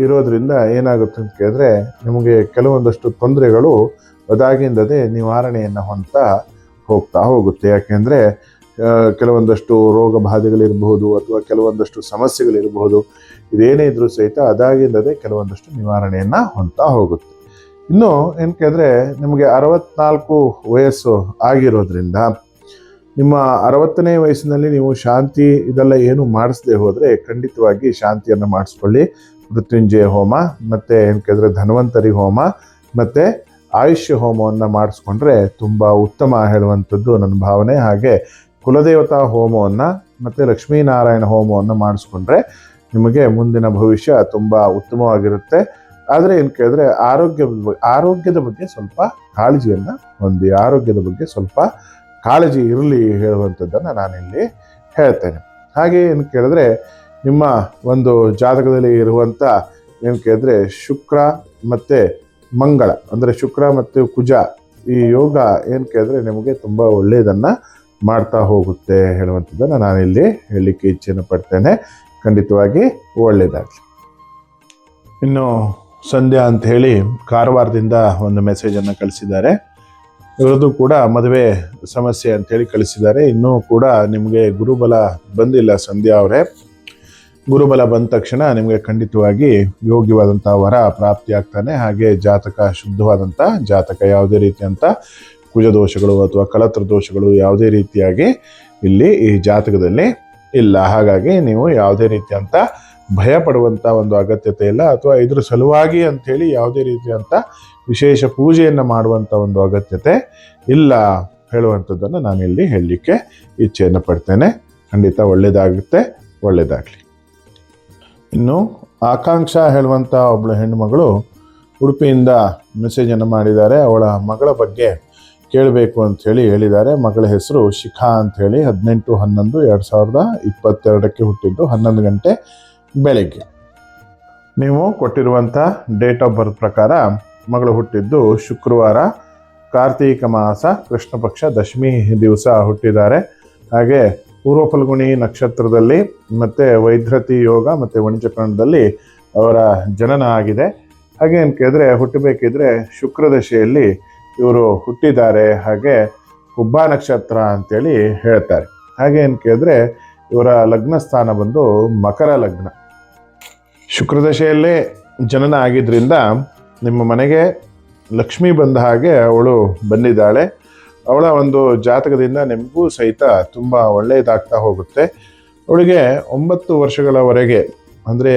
ಇರೋದ್ರಿಂದ ಏನಾಗುತ್ತೆ ಅಂತ ಕೇಳಿದ್ರೆ ನಿಮಗೆ ಕೆಲವೊಂದಷ್ಟು ತೊಂದರೆಗಳು ಅದಾಗಿಂದದೇ ನಿವಾರಣೆಯನ್ನು ಹೊಂದ್ತಾ ಹೋಗ್ತಾ ಹೋಗುತ್ತೆ. ಯಾಕೆಂದರೆ ಕೆಲವೊಂದಷ್ಟು ರೋಗ ಬಾಧೆಗಳಿರಬಹುದು ಅಥವಾ ಕೆಲವೊಂದಷ್ಟು ಸಮಸ್ಯೆಗಳಿರಬಹುದು, ಇದೇನೇ ಇದ್ರೂ ಸಹಿತ ಅದಾಗಿಂದದೇ ಕೆಲವೊಂದಷ್ಟು ನಿವಾರಣೆಯನ್ನು ಹೊಂದ್ತಾ ಹೋಗುತ್ತೆ. ಇನ್ನು ಏನು ಕೇಳಿದ್ರೆ ನಿಮಗೆ 64 ವಯಸ್ಸು ಆಗಿರೋದ್ರಿಂದ ನಿಮ್ಮ 60ನೇ ವಯಸ್ಸಿನಲ್ಲಿ ನೀವು ಶಾಂತಿ ಇದೆಲ್ಲ ಏನು ಮಾಡಿಸದೆ ಹೋದರೆ ಖಂಡಿತವಾಗಿ ಶಾಂತಿಯನ್ನು ಮಾಡಿಸ್ಕೊಳ್ಳಿ. ಮೃತ್ಯುಂಜಯ ಹೋಮ ಮತ್ತು ಏನು ಕೇಳಿದ್ರೆ ಧನ್ವಂತರಿ ಹೋಮ ಮತ್ತು ಆಯುಷ್ಯ ಹೋಮವನ್ನು ಮಾಡಿಸ್ಕೊಂಡ್ರೆ ತುಂಬ ಉತ್ತಮ ಹೇಳುವಂಥದ್ದು ನನ್ನ ಭಾವನೆ. ಹಾಗೆ ಕುಲದೇವತಾ ಹೋಮವನ್ನು ಮತ್ತು ಲಕ್ಷ್ಮೀನಾರಾಯಣ ಹೋಮವನ್ನು ಮಾಡಿಸ್ಕೊಂಡ್ರೆ ನಿಮಗೆ ಮುಂದಿನ ಭವಿಷ್ಯ ತುಂಬ ಉತ್ತಮವಾಗಿರುತ್ತೆ. ಆದರೆ ಏನು ಕೇಳಿದ್ರೆ ಆರೋಗ್ಯದ ಬಗ್ಗೆ ಸ್ವಲ್ಪ ಕಾಳಜಿಯನ್ನು ಹೊಂದಿ, ಆರೋಗ್ಯದ ಬಗ್ಗೆ ಸ್ವಲ್ಪ ಕಾಳಜಿ ಇರಲಿ ಹೇಳುವಂಥದ್ದನ್ನು ನಾನಿಲ್ಲಿ ಹೇಳ್ತೇನೆ. ಹಾಗೆ ಏನು ಕೇಳಿದ್ರೆ ನಿಮ್ಮ ಒಂದು ಜಾತಕದಲ್ಲಿ ಇರುವಂಥ ಏನು ಕೇಳಿದ್ರೆ ಶುಕ್ರ ಮತ್ತು ಮಂಗಳ ಅಂದರೆ ಶುಕ್ರ ಮತ್ತು ಕುಜ ಈ ಯೋಗ ಏನು ಕೇಳಿದ್ರೆ ನಿಮಗೆ ತುಂಬ ಒಳ್ಳೆಯದನ್ನು ಮಾಡ್ತಾ ಹೋಗುತ್ತೆ ಹೇಳುವಂಥದ್ದನ್ನು ನಾನಿಲ್ಲಿ ಹೇಳಲಿಕ್ಕೆ ಇಚ್ಛೆಯನ್ನು ಪಡ್ತೇನೆ. ಖಂಡಿತವಾಗಿ ಒಳ್ಳೆಯದಾಗಲಿ. ಇನ್ನು ಸಂಧ್ಯಾ ಅಂತ ಹೇಳಿ ಕಾರವಾರದಿಂದ ಒಂದು ಮೆಸೇಜನ್ನು ಕಳಿಸಿದ್ದಾರೆ. ಇವರದ್ದು ಕೂಡ ಮದುವೆ ಸಮಸ್ಯೆ ಅಂಥೇಳಿ ಕಳಿಸಿದ್ದಾರೆ. ಇನ್ನೂ ಕೂಡ ನಿಮಗೆ ಗುರುಬಲ ಬಂದಿಲ್ಲ ಸಂಧ್ಯಾ ಅವರೇ. ಗುರುಬಲ ಬಂದ ತಕ್ಷಣ ನಿಮಗೆ ಖಂಡಿತವಾಗಿ ಯೋಗ್ಯವಾದಂಥ ವರ ಪ್ರಾಪ್ತಿಯಾಗ್ತಾನೆ. ಹಾಗೆ ಜಾತಕ ಶುದ್ಧವಾದಂಥ ಜಾತಕ, ಯಾವುದೇ ರೀತಿಯಂಥ ಕುಜದೋಷಗಳು ಅಥವಾ ಕಳತ್ರ ದೋಷಗಳು ಯಾವುದೇ ರೀತಿಯಾಗಿ ಇಲ್ಲಿ ಈ ಜಾತಕದಲ್ಲಿ ಇಲ್ಲ. ಹಾಗಾಗಿ ನೀವು ಯಾವುದೇ ರೀತಿಯಂಥ ಭಯ ಪಡುವಂಥ ಒಂದು ಅಗತ್ಯತೆ ಇಲ್ಲ, ಅಥವಾ ಇದ್ರ ಸಲುವಾಗಿ ಅಂಥೇಳಿ ಯಾವುದೇ ರೀತಿಯಂಥ ವಿಶೇಷ ಪೂಜೆಯನ್ನು ಮಾಡುವಂಥ ಒಂದು ಅಗತ್ಯತೆ ಇಲ್ಲ ಹೇಳುವಂಥದ್ದನ್ನು ನಾನಿಲ್ಲಿ ಹೇಳಲಿಕ್ಕೆ ಇಚ್ಛೆಯನ್ನು ಪಡ್ತೇನೆ. ಖಂಡಿತ ಒಳ್ಳೆಯದಾಗುತ್ತೆ, ಒಳ್ಳೆಯದಾಗಲಿ. ಇನ್ನು ಆಕಾಂಕ್ಷಾ ಹೇಳುವಂಥ ಒಬ್ಬಳು ಹೆಣ್ಣುಮಗಳು ಉಡುಪಿಯಿಂದ ಮೆಸೇಜನ್ನು ಮಾಡಿದ್ದಾರೆ. ಅವಳ ಮಗಳ ಬಗ್ಗೆ ಕೇಳಬೇಕು ಅಂಥೇಳಿ ಹೇಳಿದ್ದಾರೆ. ಮಗಳ ಹೆಸರು ಶಿಖಾ ಅಂಥೇಳಿ 18/11/2022 ಹುಟ್ಟಿದ್ದು 11 ಗಂಟೆ ಬೆಳಗ್ಗೆ. ನೀವು ಕೊಟ್ಟಿರುವಂಥ ಡೇಟ್ ಆಫ್ ಬರ್ತ್ ಪ್ರಕಾರ ಮಗಳು ಹುಟ್ಟಿದ್ದು ಶುಕ್ರವಾರ, ಕಾರ್ತೀಕ ಮಾಸ, ಕೃಷ್ಣ ಪಕ್ಷ, ದಶಮಿ ದಿವಸ ಹುಟ್ಟಿದ್ದಾರೆ. ಹಾಗೆ ಪೂರ್ವ ಫಲ್ಗುಣಿ ನಕ್ಷತ್ರದಲ್ಲಿ ಮತ್ತು ವೈದ್ರತಿ ಯೋಗ ಮತ್ತು ವಣಿಜಕರಣದಲ್ಲಿ ಅವರ ಜನನ ಆಗಿದೆ. ಹಾಗೆ ಏನು ಕೇಳಿದ್ರೆ ಹುಟ್ಟಬೇಕಿದ್ರೆ ಶುಕ್ರದಶೆಯಲ್ಲಿ ಇವರು ಹುಟ್ಟಿದ್ದಾರೆ. ಹಾಗೆ ಹುಬ್ಬ ನಕ್ಷತ್ರ ಅಂತೇಳಿ ಹೇಳ್ತಾರೆ. ಹಾಗೆ ಏನು ಕೇಳಿದ್ರೆ ಇವರ ಲಗ್ನ ಸ್ಥಾನ ಬಂದು ಮಕರ ಲಗ್ನ. ಶುಕ್ರದಶೆಯಲ್ಲೇ ಜನನ ಆಗಿದ್ದರಿಂದ ನಿಮ್ಮ ಮನೆಗೆ ಲಕ್ಷ್ಮಿ ಬಂದ ಹಾಗೆ ಅವಳು ಬಂದಿದ್ದಾಳೆ. ಅವಳ ಒಂದು ಜಾತಕದಿಂದ ನಿಮಗೂ ಸಹಿತ ತುಂಬ ಒಳ್ಳೆಯದಾಗ್ತಾ ಹೋಗುತ್ತೆ. ಅವಳಿಗೆ 9 ವರ್ಷಗಳವರೆಗೆ ಅಂದರೆ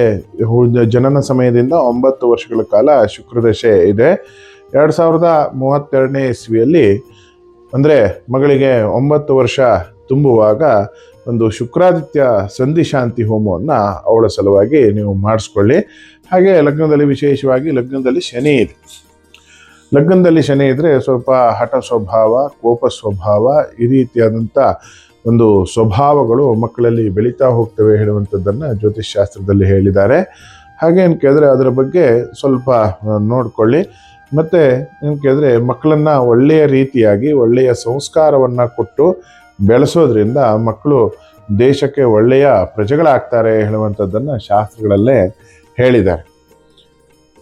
ಜನನ ಸಮಯದಿಂದ 9 ವರ್ಷಗಳ ಕಾಲ ಶುಕ್ರದಶೆ ಇದೆ. 2032ನೇ ಇಸ್ವಿಯಲ್ಲಿ ಅಂದರೆ ಮಗಳಿಗೆ 9 ವರ್ಷ ತುಂಬುವಾಗ ಒಂದು ಶುಕ್ರಾದಿತ್ಯ ಸಂಧಿ ಶಾಂತಿ ಹೋಮವನ್ನು ಅವಳ ಸಲುವಾಗಿ ನೀವು ಮಾಡಿಸ್ಕೊಳ್ಳಿ. ಹಾಗೆ ಲಗ್ನದಲ್ಲಿ ವಿಶೇಷವಾಗಿ ಲಗ್ನದಲ್ಲಿ ಶನಿ ಇದೆ. ಲಗ್ನದಲ್ಲಿ ಶನಿ ಇದ್ದರೆ ಸ್ವಲ್ಪ ಹಠ ಸ್ವಭಾವ, ಕೋಪ ಸ್ವಭಾವ, ಈ ರೀತಿಯಾದಂಥ ಒಂದು ಸ್ವಭಾವಗಳು ಮಕ್ಕಳಲ್ಲಿ ಬೆಳೀತಾ ಹೋಗ್ತವೆ ಹೇಳುವಂಥದ್ದನ್ನು ಜ್ಯೋತಿಷ್ಶಾಸ್ತ್ರದಲ್ಲಿ ಹೇಳಿದ್ದಾರೆ. ಹಾಗೆ ಏನು ಕೇಳಿದ್ರೆ ಅದರ ಬಗ್ಗೆ ಸ್ವಲ್ಪ ನೋಡಿಕೊಳ್ಳಿ. ಮತ್ತು ಏನು ಕೇಳಿದ್ರೆ ಮಕ್ಕಳನ್ನು ಒಳ್ಳೆಯ ರೀತಿಯಾಗಿ ಒಳ್ಳೆಯ ಸಂಸ್ಕಾರವನ್ನು ಕೊಟ್ಟು ಬೆಳೆಸೋದ್ರಿಂದ ಮಕ್ಕಳು ದೇಶಕ್ಕೆ ಒಳ್ಳೆಯ ಪ್ರಜೆಗಳಾಗ್ತಾರೆ ಹೇಳುವಂಥದ್ದನ್ನು ಶಾಸ್ತ್ರಗಳಲ್ಲೇ ಹೇಳಿದ್ದಾರೆ.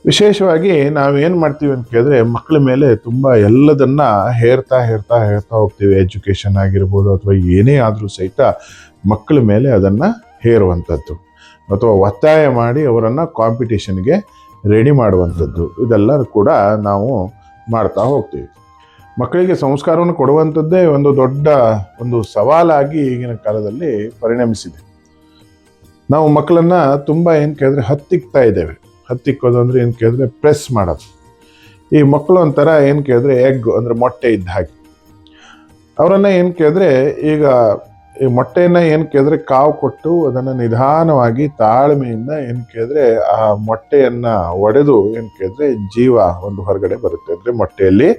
ವಿಶೇಷವಾಗಿ ನಾವೇನು ಮಾಡ್ತೀವಿ ಅಂತ ಕೇಳಿದ್ರೆ ಮಕ್ಕಳ ಮೇಲೆ ತುಂಬ ಎಲ್ಲದನ್ನು ಹೇರ್ತಾ ಹೋಗ್ತೀವಿ. ಎಜುಕೇಷನ್ ಆಗಿರ್ಬೋದು ಅಥವಾ ಏನೇ ಆದರೂ ಸಹಿತ ಮಕ್ಕಳ ಮೇಲೆ ಅದನ್ನು ಹೇರುವಂಥದ್ದು ಅಥವಾ ಒತ್ತಾಯ ಮಾಡಿ ಅವರನ್ನು ಕಾಂಪಿಟೇಷನ್ಗೆ ರೆಡಿ ಮಾಡುವಂಥದ್ದು, ಇದೆಲ್ಲ ಕೂಡ ನಾವು ಮಾಡ್ತಾ ಹೋಗ್ತೀವಿ. ಮಕ್ಕಳಿಗೆ ಸಂಸ್ಕಾರವನ್ನು ಕೊಡುವಂಥದ್ದೇ ಒಂದು ದೊಡ್ಡ ಒಂದು ಸವಾಲಾಗಿ ಈಗಿನ ಕಾಲದಲ್ಲಿ ಪರಿಣಮಿಸಿದೆ. ನಾವು ಮಕ್ಕಳನ್ನು ತುಂಬ ಏನು ಕೇಳಿದ್ರೆ ಹತ್ತಿಕ್ತಾ ಇದ್ದೇವೆ. ಹತ್ತಿಕ್ಕೋದು ಅಂದರೆ ಏನು ಕೇಳಿದ್ರೆ ಪ್ರೆಸ್ ಮಾಡೋದು. ಈ ಮಕ್ಕಳು ಒಂಥರ ಏನು ಕೇಳಿದ್ರೆ ಎಗ್ ಅಂದರೆ ಮೊಟ್ಟೆ ಇದ್ದ ಹಾಗೆ. ಅವರನ್ನು ಏನು ಕೇಳಿದ್ರೆ ಈಗ ಈ ಮೊಟ್ಟೆಯನ್ನು ಏನು ಕೇಳಿದ್ರೆ ಕಾವು ಕೊಟ್ಟು ಅದನ್ನು ನಿಧಾನವಾಗಿ ತಾಳ್ಮೆಯಿಂದ ಏನು ಕೇಳಿದ್ರೆ ಆ ಮೊಟ್ಟೆಯನ್ನು ಒಡೆದು ಏನು ಕೇಳಿದ್ರೆ ಜೀವ ಒಂದು ಹೊರಗಡೆ ಬರುತ್ತೆ. ಅಂದರೆ ಮೊಟ್ಟೆಯಲ್ಲಿ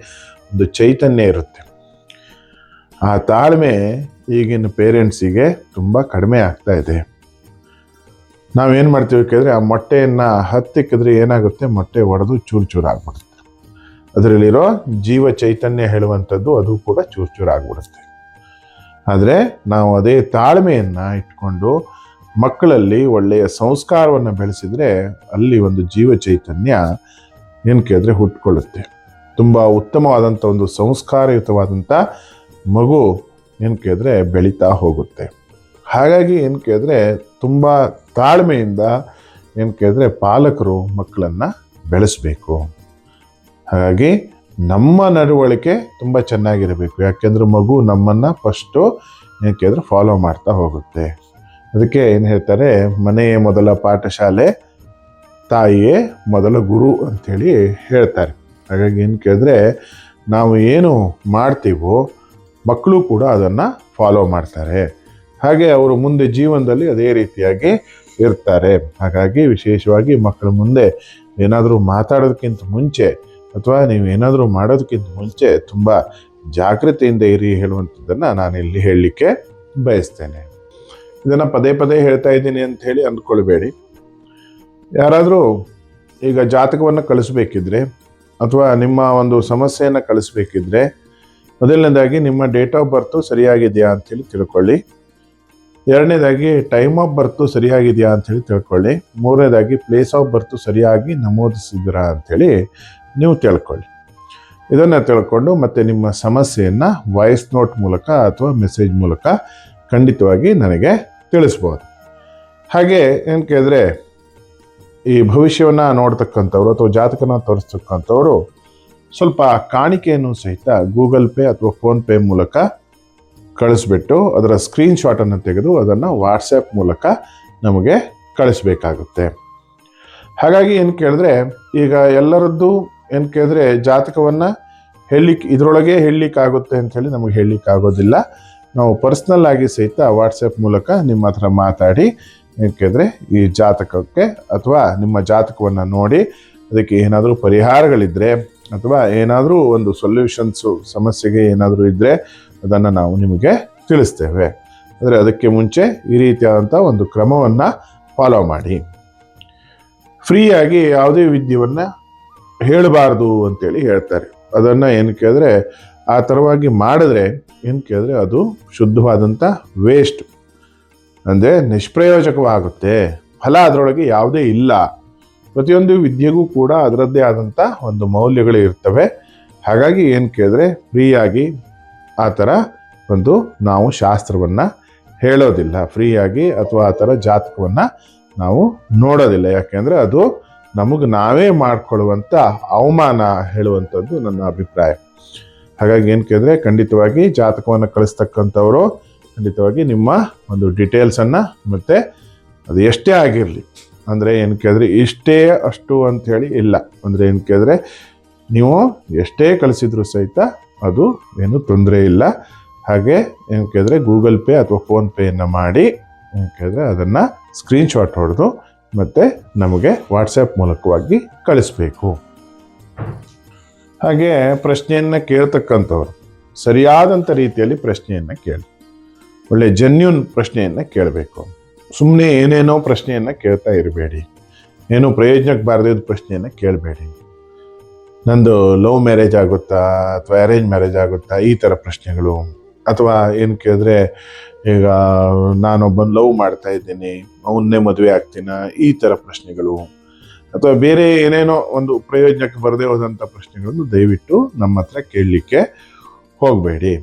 ಒಂದು ಚೈತನ್ಯ ಇರುತ್ತೆ. ಆ ತಾಳ್ಮೆ ಈಗಿನ ಪೇರೆಂಟ್ಸಿಗೆ ತುಂಬ ಕಡಿಮೆ ಆಗ್ತಾ ಇದೆ. ನಾವೇನು ಮಾಡ್ತೀವಿ ಕೇಳಿದ್ರೆ ಆ ಮೊಟ್ಟೆಯನ್ನು ಹತ್ತಿಕ್ಕಿದ್ರೆ ಏನಾಗುತ್ತೆ, ಮೊಟ್ಟೆ ಒಡೆದು ಚೂರು ಆಗ್ಬಿಡುತ್ತೆ. ಅದರಲ್ಲಿರೋ ಜೀವ ಚೈತನ್ಯ ಹೇಳುವಂಥದ್ದು ಅದು ಕೂಡ ಚೂರು ಆಗ್ಬಿಡುತ್ತೆ. ಆದರೆ ನಾವು ಅದೇ ತಾಳ್ಮೆಯನ್ನು ಇಟ್ಕೊಂಡು ಮಕ್ಕಳಲ್ಲಿ ಒಳ್ಳೆಯ ಸಂಸ್ಕಾರವನ್ನು ಬೆಳೆಸಿದರೆ ಅಲ್ಲಿ ಒಂದು ಜೀವ ಚೈತನ್ಯ ಏನು ಕೇಳಿದ್ರೆ ಹುಟ್ಕೊಳ್ಳುತ್ತೆ. ತುಂಬ ಉತ್ತಮವಾದಂಥ ಒಂದು ಸಂಸ್ಕಾರಯುತವಾದಂಥ ಮಗು ಏನು ಕೇಳಿದ್ರೆ ಬೆಳೀತಾ ಹೋಗುತ್ತೆ. ಹಾಗಾಗಿ ಏನು ಕೇಳಿದ್ರೆ ತುಂಬ ತಾಳ್ಮೆಯಿಂದ ಏನು ಕೇಳಿದ್ರೆ ಪಾಲಕರು ಮಕ್ಕಳನ್ನು ಬೆಳೆಸಬೇಕು. ಹಾಗಾಗಿ ನಮ್ಮ ನಡವಳಿಕೆ ತುಂಬ ಚೆನ್ನಾಗಿರಬೇಕು. ಯಾಕೆಂದರೆ ಮಗು ನಮ್ಮನ್ನು ಫಸ್ಟು ಏನು ಕೇಳಿದ್ರೆ ಫಾಲೋ ಮಾಡ್ತಾ ಹೋಗುತ್ತೆ. ಅದಕ್ಕೆ ಏನು ಹೇಳ್ತಾರೆ, ಮನೆಯೇ ಮೊದಲ ಪಾಠಶಾಲೆ, ತಾಯಿಯೇ ಮೊದಲ ಗುರು ಅಂಥೇಳಿ ಹೇಳ್ತಾರೆ. ಹಾಗಾಗಿ ಏನು ಕೇಳಿದ್ರೆ ನಾವು ಏನು ಮಾಡ್ತೀವೋ ಮಕ್ಕಳು ಕೂಡ ಅದನ್ನು ಫಾಲೋ ಮಾಡ್ತಾರೆ. ಹಾಗೆ ಅವರು ಮುಂದೆ ಜೀವನದಲ್ಲಿ ಅದೇ ರೀತಿಯಾಗಿ ಇರ್ತಾರೆ. ಹಾಗಾಗಿ ವಿಶೇಷವಾಗಿ ಮಕ್ಕಳ ಮುಂದೆ ಏನಾದರೂ ಮಾತಾಡೋದಕ್ಕಿಂತ ಮುಂಚೆ ಅಥವಾ ನೀವು ಏನಾದರೂ ಮಾಡೋದಕ್ಕಿಂತ ಮುಂಚೆ ತುಂಬ ಜಾಗೃತಿಯಿಂದ ಇರಿ ಹೇಳುವಂಥದ್ದನ್ನು ನಾನಿಲ್ಲಿ ಹೇಳಲಿಕ್ಕೆ ಬಯಸ್ತೇನೆ. ಇದನ್ನು ಪದೇ ಹೇಳ್ತಾ ಇದ್ದೀನಿ ಅಂತ ಹೇಳಿ ಅಂದ್ಕೊಳ್ಬೇಡಿ. ಯಾರಾದರೂ ಈಗ ಜಾತಕವನ್ನು ಕಳಿಸ್ಬೇಕಿದ್ರೆ ಅಥವಾ ನಿಮ್ಮ ಒಂದು ಸಮಸ್ಯೆಯನ್ನು ಕಳಿಸ್ಬೇಕಿದ್ರೆ ಮೊದಲನೇದಾಗಿ ನಿಮ್ಮ ಡೇಟ್ ಆಫ್ ಬರ್ತು ಸರಿಯಾಗಿದೆಯಾ ಅಂಥೇಳಿ ತಿಳ್ಕೊಳ್ಳಿ. ಎರಡನೇದಾಗಿ ಟೈಮ್ ಆಫ್ ಬರ್ತು ಸರಿಯಾಗಿದೆಯಾ ಅಂಥೇಳಿ ತಿಳ್ಕೊಳ್ಳಿ. ಮೂರನೇದಾಗಿ ಪ್ಲೇಸ್ ಆಫ್ ಬರ್ತು ಸರಿಯಾಗಿ ನಮೂದಿಸಿದ್ದೀರಾ ಅಂಥೇಳಿ ನೀವು ತಿಳ್ಕೊಳ್ಳಿ. ಇದನ್ನು ತಿಳ್ಕೊಂಡು ಮತ್ತು ನಿಮ್ಮ ಸಮಸ್ಯೆಯನ್ನು ವಾಯ್ಸ್ ನೋಟ್ ಮೂಲಕ ಅಥವಾ ಮೆಸೇಜ್ ಮೂಲಕ ಖಂಡಿತವಾಗಿ ನನಗೆ ತಿಳಿಸ್ಬೋದು. ಹಾಗೆ ಏನು ಕೇಳಿದ್ರೆ ಈ ಭವಿಷ್ಯವನ್ನು ನೋಡ್ತಕ್ಕಂಥವ್ರು ಅಥವಾ ಜಾತಕನ ತೋರಿಸ್ತಕ್ಕಂಥವ್ರು ಸ್ವಲ್ಪ ಕಾಣಿಕೆಯನ್ನು ಸಹಿತ ಗೂಗಲ್ ಪೇ ಅಥವಾ ಫೋನ್ಪೇ ಮೂಲಕ ಕಳಿಸ್ಬಿಟ್ಟು ಅದರ ಸ್ಕ್ರೀನ್ಶಾಟನ್ನು ತೆಗೆದು ಅದನ್ನು ವಾಟ್ಸಪ್ ಮೂಲಕ ನಮಗೆ ಕಳಿಸ್ಬೇಕಾಗುತ್ತೆ. ಹಾಗಾಗಿ ಏನು ಕೇಳಿದ್ರೆ ಈಗ ಎಲ್ಲರದ್ದು ಏನು ಕೇಳಿದ್ರೆ ಜಾತಕವನ್ನು ಇದರೊಳಗೆ ಹೇಳಲಿಕ್ಕಾಗುತ್ತೆ ಅಂಥೇಳಿ ನಮಗೆ ಹೇಳಲಿಕ್ಕಾಗೋದಿಲ್ಲ. ನಾವು ಪರ್ಸ್ನಲ್ ಆಗಿ ಸಹಿತ ವಾಟ್ಸಪ್ ಮೂಲಕ ನಿಮ್ಮ ಹತ್ರ ಮಾತಾಡಿ ಏನು ಕೇಳಿದ್ರೆ ಈ ಜಾತಕಕ್ಕೆ ಅಥವಾ ನಿಮ್ಮ ಜಾತಕವನ್ನು ನೋಡಿ ಅದಕ್ಕೆ ಏನಾದರೂ ಪರಿಹಾರಗಳಿದ್ದರೆ ಅಥವಾ ಏನಾದರೂ ಒಂದು ಸೊಲ್ಯೂಷನ್ಸು ಸಮಸ್ಯೆಗೆ ಏನಾದರೂ ಇದ್ದರೆ ಅದನ್ನು ನಾವು ನಿಮಗೆ ತಿಳಿಸ್ತೇವೆ. ಆದರೆ ಅದಕ್ಕೆ ಮುಂಚೆ ಈ ರೀತಿಯಾದಂಥ ಒಂದು ಕ್ರಮವನ್ನು ಫಾಲೋ ಮಾಡಿ. ಫ್ರೀಯಾಗಿ ಯಾವುದೇ ವಿದ್ಯೆಯನ್ನು ಹೇಳಬಾರ್ದು ಅಂತೇಳಿ ಹೇಳ್ತಾರೆ. ಅದನ್ನು ಏನು ಕೇಳಿದ್ರೆ ಆ ಥರವಾಗಿ ಮಾಡಿದ್ರೆ ಏನು ಕೇಳಿದ್ರೆ ಅದು ಶುದ್ಧವಾದಂಥ ವೇಸ್ಟ್, ಅಂದರೆ ನಿಷ್ಪ್ರಯೋಜಕವಾಗುತ್ತೆ. ಫಲ ಅದರೊಳಗೆ ಯಾವುದೇ ಇಲ್ಲ. ಪ್ರತಿಯೊಂದು ವಿದ್ಯೆಗೂ ಕೂಡ ಅದರದ್ದೇ ಆದಂಥ ಒಂದು ಮೌಲ್ಯಗಳು ಇರ್ತವೆ. ಹಾಗಾಗಿ ಏನು ಕೇಳಿದ್ರೆ ಫ್ರೀಯಾಗಿ ಆ ಥರ ಒಂದು ನಾವು ಶಾಸ್ತ್ರವನ್ನು ಹೇಳೋದಿಲ್ಲ, ಫ್ರೀಯಾಗಿ ಅಥವಾ ಆ ಥರ ಜಾತಕವನ್ನು ನಾವು ನೋಡೋದಿಲ್ಲ. ಯಾಕೆಂದರೆ ಅದು ನಮಗೆ ನಾವೇ ಮಾಡಿಕೊಳ್ಳುವಂಥ ಅವಮಾನ ಹೇಳುವಂಥದ್ದು ನನ್ನ ಅಭಿಪ್ರಾಯ. ಹಾಗಾಗಿ ಏನು ಕೇಳಿದ್ರೆ ಖಂಡಿತವಾಗಿ ಜಾತಕವನ್ನು ಕಳಿಸ್ತಕ್ಕಂಥವರು ಖಂಡಿತವಾಗಿ ನಿಮ್ಮ ಒಂದು ಡೀಟೇಲ್ಸನ್ನು ಮತ್ತು ಅದು ಎಷ್ಟೇ ಆಗಿರಲಿ, ಅಂದರೆ ಏನು ಕೇಳಿದ್ರೆ ಇಷ್ಟೇ ಅಷ್ಟು ಅಂಥೇಳಿ ಇಲ್ಲ. ಅಂದರೆ ಏನು ಕೇಳಿದ್ರೆ ನೀವು ಎಷ್ಟೇ ಕಳಿಸಿದ್ರು ಸಹಿತ ಅದು ಏನು ತೊಂದರೆ ಇಲ್ಲ. ಹಾಗೆ ಏನು ಕೇಳಿದ್ರೆ ಗೂಗಲ್ ಪೇ ಅಥವಾ ಫೋನ್ಪೇಯನ್ನು ಮಾಡಿ ಏನು ಕೇಳಿದ್ರೆ ಅದನ್ನು ಸ್ಕ್ರೀನ್ಶಾಟ್ ಹೊಡೆದು ಮತ್ತು ನಮಗೆ ವಾಟ್ಸಪ್ ಮೂಲಕವಾಗಿ ಕಳಿಸ್ಬೇಕು. ಹಾಗೆ ಪ್ರಶ್ನೆಯನ್ನು ಕೇಳ್ತಕ್ಕಂಥವ್ರು ಸರಿಯಾದಂಥ ರೀತಿಯಲ್ಲಿ ಪ್ರಶ್ನೆಯನ್ನು ಕೇಳಿ, ಒಳ್ಳೆ ಜೆನ್ಯೂನ್ ಪ್ರಶ್ನೆಯನ್ನು ಕೇಳಬೇಕು. ಸುಮ್ಮನೆ ಏನೇನೋ ಪ್ರಶ್ನೆಯನ್ನು ಕೇಳ್ತಾ ಇರಬೇಡಿ, ಏನೋ ಪ್ರಯೋಜನಕ್ಕೆ ಬಾರದಿದ್ದ ಪ್ರಶ್ನೆಯನ್ನು ಕೇಳಬೇಡಿ. ನಂದು ಲವ್ ಮ್ಯಾರೇಜ್ ಆಗುತ್ತಾ ಅಥವಾ ಅರೇಂಜ್ ಮ್ಯಾರೇಜ್ ಆಗುತ್ತಾ, ಈ ಥರ ಪ್ರಶ್ನೆಗಳು. ಅಥವಾ ಏನು ಕೇಳಿದ್ರೆ ಈಗ ನಾನೊಬ್ಬನ ಲವ್ ಮಾಡ್ತಾ ಇದ್ದೀನಿ, ಅವನ್ನೇ ಮದುವೆ ಆಗ್ತೀನ, ಈ ಥರ ಪ್ರಶ್ನೆಗಳು. ಅಥವಾ ಬೇರೆ ಏನೇನೋ ಒಂದು ಪ್ರಯೋಜನಕ್ಕೆ ಬರದೇ ಹೋದಂಥ ಪ್ರಶ್ನೆಗಳನ್ನು ದಯವಿಟ್ಟು ನಮ್ಮ ಹತ್ರ ಕೇಳಲಿಕ್ಕೆ ಹೋಗಬೇಡಿ.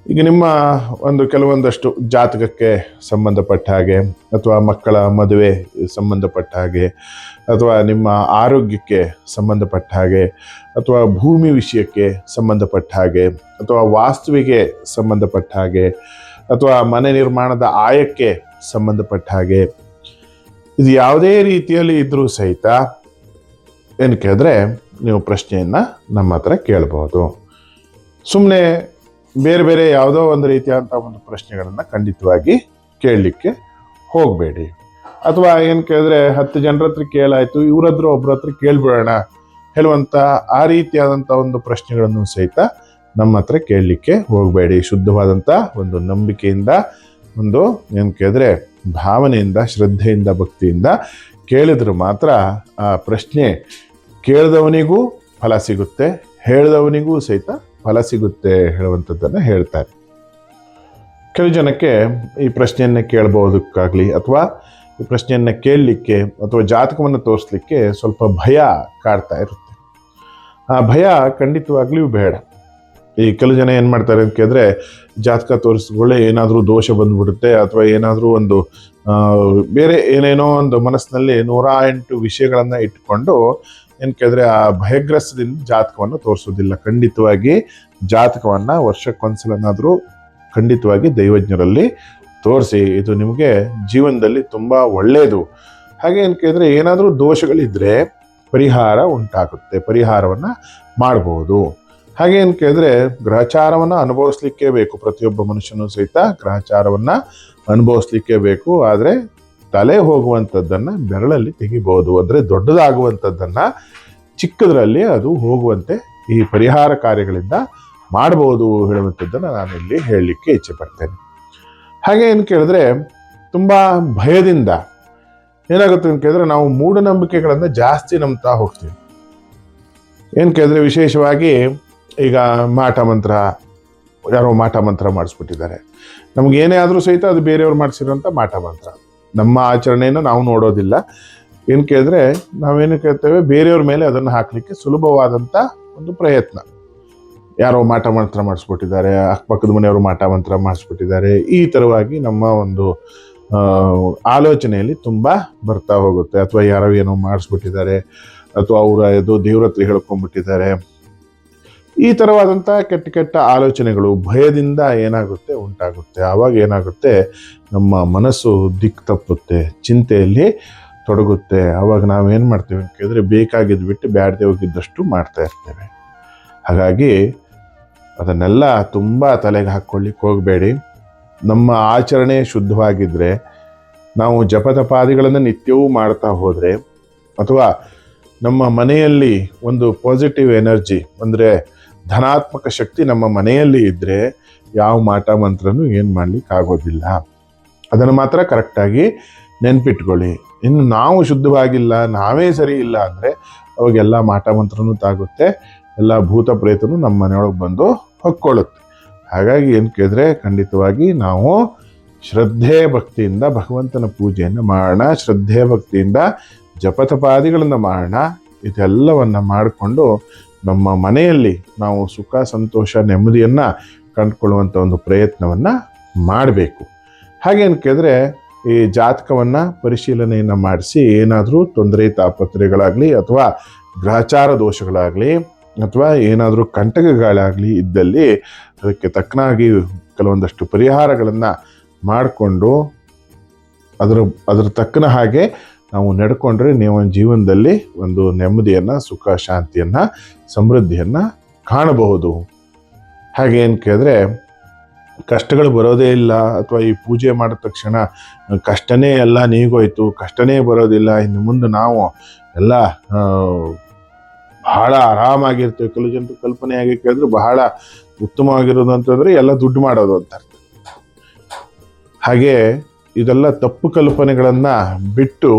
ಈಗ ನಿಮ್ಮ ಒಂದು ಕೆಲವೊಂದಷ್ಟು ಜಾತಕಕ್ಕೆ ಸಂಬಂಧಪಟ್ಟ ಹಾಗೆ, ಅಥವಾ ಮಕ್ಕಳ ಮದುವೆ ಸಂಬಂಧಪಟ್ಟ ಹಾಗೆ, ಅಥವಾ ನಿಮ್ಮ ಆರೋಗ್ಯಕ್ಕೆ ಸಂಬಂಧಪಟ್ಟ ಹಾಗೆ, ಅಥವಾ ಭೂಮಿ ವಿಷಯಕ್ಕೆ ಸಂಬಂಧಪಟ್ಟ ಹಾಗೆ, ಅಥವಾ ವಾಸ್ತುವಿಗೆ ಸಂಬಂಧಪಟ್ಟ ಹಾಗೆ, ಅಥವಾ ಮನೆ ನಿರ್ಮಾಣದ ಆಯಕ್ಕೆ ಸಂಬಂಧಪಟ್ಟ ಹಾಗೆ, ಇದು ಯಾವುದೇ ರೀತಿಯಲ್ಲಿ ಇದ್ರೂ ಸಹಿತ ಏನು ಕೇಳಿದ್ರೆ ನೀವು ಪ್ರಶ್ನೆಯನ್ನು ನಮ್ಮ ಹತ್ರ ಕೇಳ್ಬೋದು. ಸುಮ್ಮನೆ ಬೇರೆ ಬೇರೆ ಯಾವುದೋ ಒಂದು ರೀತಿಯಾದಂಥ ಒಂದು ಪ್ರಶ್ನೆಗಳನ್ನು ಖಂಡಿತವಾಗಿ ಕೇಳಲಿಕ್ಕೆ ಹೋಗಬೇಡಿ. ಅಥವಾ ಏನು ಕೇಳಿದ್ರೆ 10 ಜನರ ಹತ್ರ ಕೇಳಾಯಿತು, ಇವ್ರತ್ರ ಒಬ್ಬರ ಹತ್ರ ಕೇಳ್ಬಿಡೋಣ ಹೇಳುವಂಥ ಆ ರೀತಿಯಾದಂಥ ಒಂದು ಪ್ರಶ್ನೆಗಳನ್ನು ಸಹಿತ ನಮ್ಮ ಹತ್ರ ಕೇಳಲಿಕ್ಕೆ ಹೋಗಬೇಡಿ. ಶುದ್ಧವಾದಂಥ ಒಂದು ನಂಬಿಕೆಯಿಂದ, ಒಂದು ಏನು ಕೇಳಿದ್ರೆ ಭಾವನೆಯಿಂದ, ಶ್ರದ್ಧೆಯಿಂದ, ಭಕ್ತಿಯಿಂದ ಕೇಳಿದ್ರೆ ಮಾತ್ರ ಆ ಪ್ರಶ್ನೆ ಕೇಳಿದವನಿಗೂ ಫಲ ಸಿಗುತ್ತೆ, ಹೇಳಿದವನಿಗೂ ಸಹಿತ ಫಲ ಸಿಗುತ್ತೆ ಹೇಳುವಂಥದ್ದನ್ನು ಹೇಳ್ತಾರೆ. ಕೆಲವು ಜನಕ್ಕೆ ಈ ಪ್ರಶ್ನೆಯನ್ನು ಕೇಳಬಹುದಕ್ಕಾಗಲಿ ಅಥವಾ ಈ ಪ್ರಶ್ನೆಯನ್ನು ಕೇಳಲಿಕ್ಕೆ ಅಥವಾ ಜಾತಕವನ್ನು ತೋರಿಸ್ಲಿಕ್ಕೆ ಸ್ವಲ್ಪ ಭಯ ಕಾಡ್ತಾ ಇರುತ್ತೆ. ಆ ಭಯ ಖಂಡಿತವಾಗ್ಲೂ ಬೇಡ. ಈ ಕೆಲವು ಜನ ಏನು ಮಾಡ್ತಾರೆ ಅಂತ ಕೇಳಿದ್ರೆ ಜಾತಕ ತೋರಿಸ್ಕೊಳ್ಳೆ ಏನಾದರೂ ದೋಷ ಬಂದ್ಬಿಡುತ್ತೆ, ಅಥವಾ ಏನಾದರೂ ಒಂದು ಬೇರೆ ಏನೇನೋ ಒಂದು ಮನಸ್ಸಿನಲ್ಲಿ 108 ವಿಷಯಗಳನ್ನು ಇಟ್ಕೊಂಡು ಏನು ಕೇಳಿದ್ರೆ ಆ ಭಯಗ್ರಸ್ತದಿಂದ ಜಾತಕವನ್ನು ತೋರಿಸೋದಿಲ್ಲ. ಖಂಡಿತವಾಗಿ ಜಾತಕವನ್ನು ವರ್ಷಕ್ಕೊಂದ್ಸಲನಾದರೂ ಖಂಡಿತವಾಗಿ ದೈವಜ್ಞರಲ್ಲಿ ತೋರಿಸಿ, ಇದು ನಿಮಗೆ ಜೀವನದಲ್ಲಿ ತುಂಬ ಒಳ್ಳೆಯದು. ಹಾಗೆ ಏನು ಕೇಳಿದ್ರೆ ಏನಾದರೂ ದೋಷಗಳಿದ್ದರೆ ಪರಿಹಾರ ಉಂಟಾಗುತ್ತೆ, ಪರಿಹಾರವನ್ನು ಮಾಡ್ಬೋದು. ಹಾಗೆ ಏನು ಕೇಳಿದ್ರೆ ಗ್ರಹಚಾರವನ್ನು ಅನುಭವಿಸ್ಲಿಕ್ಕೆ ಬೇಕು, ಪ್ರತಿಯೊಬ್ಬ ಮನುಷ್ಯನೂ ಸಹಿತ ಗ್ರಹಚಾರವನ್ನು ಅನುಭವಿಸ್ಲಿಕ್ಕೆ ಬೇಕು. ಆದರೆ ತಲೆ ಹೋಗುವಂಥದ್ದನ್ನು ಬೆರಳಲ್ಲಿ ತೆಗಿಬೋದು, ಅಂದರೆ ದೊಡ್ಡದಾಗುವಂಥದ್ದನ್ನು ಚಿಕ್ಕದರಲ್ಲಿ ಅದು ಹೋಗುವಂತೆ ಈ ಪರಿಹಾರ ಕಾರ್ಯಗಳಿಂದ ಮಾಡ್ಬೋದು ಹೇಳುವಂಥದ್ದನ್ನು ನಾನು ಇಲ್ಲಿ ಹೇಳಲಿಕ್ಕೆ ಇಚ್ಛೆ ಪಡ್ತೇನೆ. ಹಾಗೆ ಏನು ಕೇಳಿದ್ರೆ ತುಂಬ ಭಯದಿಂದ ಏನಾಗುತ್ತೆ ಅಂತ ಕೇಳಿದ್ರೆ ನಾವು ಮೂಢನಂಬಿಕೆಗಳನ್ನು ಜಾಸ್ತಿ ನಂಬ್ತಾ ಹೋಗ್ತೀವಿ. ಏನು ಕೇಳಿದ್ರೆ ವಿಶೇಷವಾಗಿ ಈಗ ಮಾಟ ಮಂತ್ರ, ಯಾರೋ ಮಾಟ ಮಂತ್ರ ಮಾಡಿಸ್ಬಿಟ್ಟಿದ್ದಾರೆ, ನಮಗೇನೇ ಆದರೂ ಸಹಿತ ಅದು ಬೇರೆಯವ್ರು ಮಾಡಿಸಿರೋಂಥ ಮಾಟ ಮಂತ್ರ. ನಮ್ಮ ಆಚರಣೆಯನ್ನು ನಾವು ನೋಡೋದಿಲ್ಲ. ಏನು ಕೇಳಿದ್ರೆ ನಾವೇನು ಕೇಳ್ತೇವೆ, ಬೇರೆಯವ್ರ ಮೇಲೆ ಅದನ್ನು ಹಾಕಲಿಕ್ಕೆ ಸುಲಭವಾದಂಥ ಒಂದು ಪ್ರಯತ್ನ. ಯಾರೋ ಮಾಟ ಮಂತ್ರ ಮಾಡಿಸ್ಬಿಟ್ಟಿದ್ದಾರೆ, ಅಕ್ಕಪಕ್ಕದ ಮನೆಯವರು ಮಾಟ ಮಂತ್ರ ಮಾಡಿಸ್ಬಿಟ್ಟಿದ್ದಾರೆ, ಈ ಥರವಾಗಿ ನಮ್ಮ ಒಂದು ಆಲೋಚನೆಯಲ್ಲಿ ತುಂಬ ಬರ್ತಾ ಹೋಗುತ್ತೆ. ಅಥವಾ ಯಾರೋ ಏನೋ ಮಾಡಿಸ್ಬಿಟ್ಟಿದ್ದಾರೆ, ಅಥವಾ ಅವರ ಇದು ದೇವ್ರ ಹತ್ರ ಹೇಳ್ಕೊಂಡ್ಬಿಟ್ಟಿದ್ದಾರೆ. ಈ ಥರವಾದಂಥ ಕೆಟ್ಟ ಕೆಟ್ಟ ಆಲೋಚನೆಗಳು ಭಯದಿಂದ ಏನಾಗುತ್ತೆ ಉಂಟಾಗುತ್ತೆ. ಆವಾಗ ಏನಾಗುತ್ತೆ, ನಮ್ಮ ಮನಸ್ಸು ದಿಕ್ಕು ತಪ್ಪುತ್ತೆ, ಚಿಂತೆಯಲ್ಲಿ ತೊಡಗುತ್ತೆ. ಆವಾಗ ನಾವೇನು ಮಾಡ್ತೀವಿ ಅಂತ ಕೇಳಿದ್ರೆ ಬೇಕಾಗಿದ್ದು ಬಿಟ್ಟು ಬ್ಯಾಡದೆ ಹೋಗಿದ್ದಷ್ಟು ಮಾಡ್ತಾ ಇರ್ತೇವೆ. ಹಾಗಾಗಿ ಅದನ್ನೆಲ್ಲ ತುಂಬ ತಲೆಗೆ ಹಾಕ್ಕೊಳ್ಳಿಕ್ಕೆ ಹೋಗಬೇಡಿ. ನಮ್ಮ ಆಚರಣೆ ಶುದ್ಧವಾಗಿದ್ದರೆ, ನಾವು ಜಪತಪಾದಿಗಳನ್ನು ನಿತ್ಯವೂ ಮಾಡ್ತಾ ಹೋದರೆ, ಅಥವಾ ನಮ್ಮ ಮನೆಯಲ್ಲಿ ಒಂದು ಪಾಸಿಟಿವ್ ಎನರ್ಜಿ ಅಂದರೆ ಧನಾತ್ಮಕ ಶಕ್ತಿ ನಮ್ಮ ಮನೆಯಲ್ಲಿ ಇದ್ದರೆ ಯಾವ ಮಾಟ ಮಂತ್ರನೂ ಏನು ಮಾಡಲಿಕ್ಕೆ ಆಗೋದಿಲ್ಲ. ಅದನ್ನು ಮಾತ್ರ ಕರೆಕ್ಟಾಗಿ ನೆನ್ಪಿಟ್ಕೊಳ್ಳಿ. ಇನ್ನು ನಾವು ಶುದ್ಧವಾಗಿಲ್ಲ, ನಾವೇ ಸರಿ ಇಲ್ಲ ಅಂದರೆ ಅವಾಗೆಲ್ಲ ಮಾಟ ಮಂತ್ರನೂ ತಾಗುತ್ತೆ, ಎಲ್ಲ ಭೂತ ಪ್ರೇತನೂ ನಮ್ಮ ಮನೆಯೊಳಗೆ ಬಂದು ಹೊಕ್ಕೊಳ್ಳುತ್ತೆ. ಹಾಗಾಗಿ ಏನು ಕೇಳಿದ್ರೆ ಖಂಡಿತವಾಗಿ ನಾವು ಶ್ರದ್ಧೆ ಭಕ್ತಿಯಿಂದ ಭಗವಂತನ ಪೂಜೆಯನ್ನು ಮಾಡೋಣ, ಶ್ರದ್ಧೆ ಭಕ್ತಿಯಿಂದ ಜಪತಪಾದಿಗಳನ್ನು ಮಾಡೋಣ. ಇದೆಲ್ಲವನ್ನು ಮಾಡಿಕೊಂಡು ನಮ್ಮ ಮನೆಯಲ್ಲಿ ನಾವು ಸುಖ, ಸಂತೋಷ, ನೆಮ್ಮದಿಯನ್ನು ಕಂಡುಕೊಳ್ಳುವಂಥ ಒಂದು ಪ್ರಯತ್ನವನ್ನು ಮಾಡಬೇಕು. ಹಾಗೇನು ಕೇಳಿದ್ರೆ ಈ ಜಾತಕವನ್ನು ಪರಿಶೀಲನೆಯನ್ನು ಮಾಡಿಸಿ ಏನಾದರೂ ತೊಂದರೆ ತಾಪತ್ರೆಗಳಾಗಲಿ ಅಥವಾ ಗ್ರಹಚಾರ ದೋಷಗಳಾಗಲಿ ಅಥವಾ ಏನಾದರೂ ಕಂಟಕಗಳಾಗಲಿ ಇದ್ದಲ್ಲಿ ಅದಕ್ಕೆ ತಕ್ಕನಾಗಿ ಕೆಲವೊಂದಷ್ಟು ಪರಿಹಾರಗಳನ್ನು ಮಾಡಿಕೊಂಡು ಅದರ ತಕ್ಕನ ಹಾಗೆ ನಾವು ನಡ್ಕೊಂಡ್ರೆ ನೀವು ಜೀವನದಲ್ಲಿ ಒಂದು ನೆಮ್ಮದಿಯನ್ನು, ಸುಖ, ಶಾಂತಿಯನ್ನು, ಸಮೃದ್ಧಿಯನ್ನು ಕಾಣಬಹುದು. ಹಾಗೆ ಏನು ಕೇಳಿದ್ರೆ ಕಷ್ಟಗಳು ಬರೋದೇ ಇಲ್ಲ ಅಥವಾ ಈ ಪೂಜೆ ಮಾಡಿದ ತಕ್ಷಣ ಕಷ್ಟನೇ ಎಲ್ಲ ನೀಗೋಯ್ತು, ಕಷ್ಟನೇ ಬರೋದಿಲ್ಲ, ಇನ್ನು ಮುಂದೆ ನಾವು ಎಲ್ಲ ಬಹಳ ಆರಾಮಾಗಿರ್ತೇವೆ. ಕೆಲವು ಜನರು ಕಲ್ಪನೆಯಾಗಿ ಕೇಳಿದ್ರೆ ಬಹಳ ಉತ್ತಮವಾಗಿರೋದು ಅಂತಂದರೆ ಎಲ್ಲ ದುಡ್ಡು ಮಾಡೋದು ಅಂತ ಅರ್ಥ. ಹಾಗೆ ಇದೆಲ್ಲ ತಪ್ಪು ಕಲ್ಪನೆಗಳನ್ನು ಬಿಟ್ಟು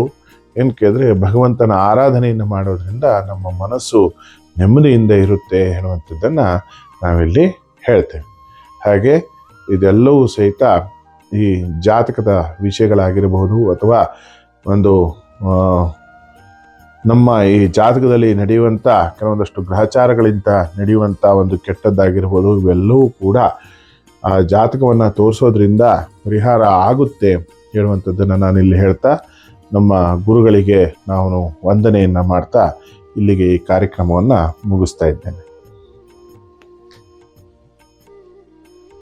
ಏನು ಕೇಳಿದ್ರೆ ಭಗವಂತನ ಆರಾಧನೆಯನ್ನು ಮಾಡೋದ್ರಿಂದ ನಮ್ಮ ಮನಸ್ಸು ನೆಮ್ಮದಿಯಿಂದ ಇರುತ್ತೆ ಹೇಳುವಂಥದ್ದನ್ನು ನಾವಿಲ್ಲಿ ಹೇಳ್ತೇವೆ. ಹಾಗೆ ಇದೆಲ್ಲವೂ ಸಹಿತ ಈ ಜಾತಕದ ವಿಷಯಗಳಾಗಿರಬಹುದು ಅಥವಾ ಒಂದು ನಮ್ಮ ಈ ಜಾತಕದಲ್ಲಿ ನಡೆಯುವಂಥ ಕೆಲವೊಂದಷ್ಟು ಗ್ರಹಚಾರಗಳಿಂದ ನಡೆಯುವಂಥ ಒಂದು ಕೆಟ್ಟದ್ದಾಗಿರ್ಬೋದು, ಇವೆಲ್ಲವೂ ಕೂಡ ಆ ಜಾತಕವನ್ನು ತೋರಿಸೋದ್ರಿಂದ ಪರಿಹಾರ ಆಗುತ್ತೆ ಹೇಳುವಂಥದ್ದನ್ನು ನಾನಿಲ್ಲಿ ಹೇಳ್ತಾ ನಮ್ಮ ಗುರುಗಳಿಗೆ ನಾನು ವಂದನೆಯನ್ನು ಮಾಡ್ತಾ ಇಲ್ಲಿಗೆ ಈ ಕಾರ್ಯಕ್ರಮವನ್ನು ಮುಗಿಸ್ತಾ ಇದ್ದೇನೆ.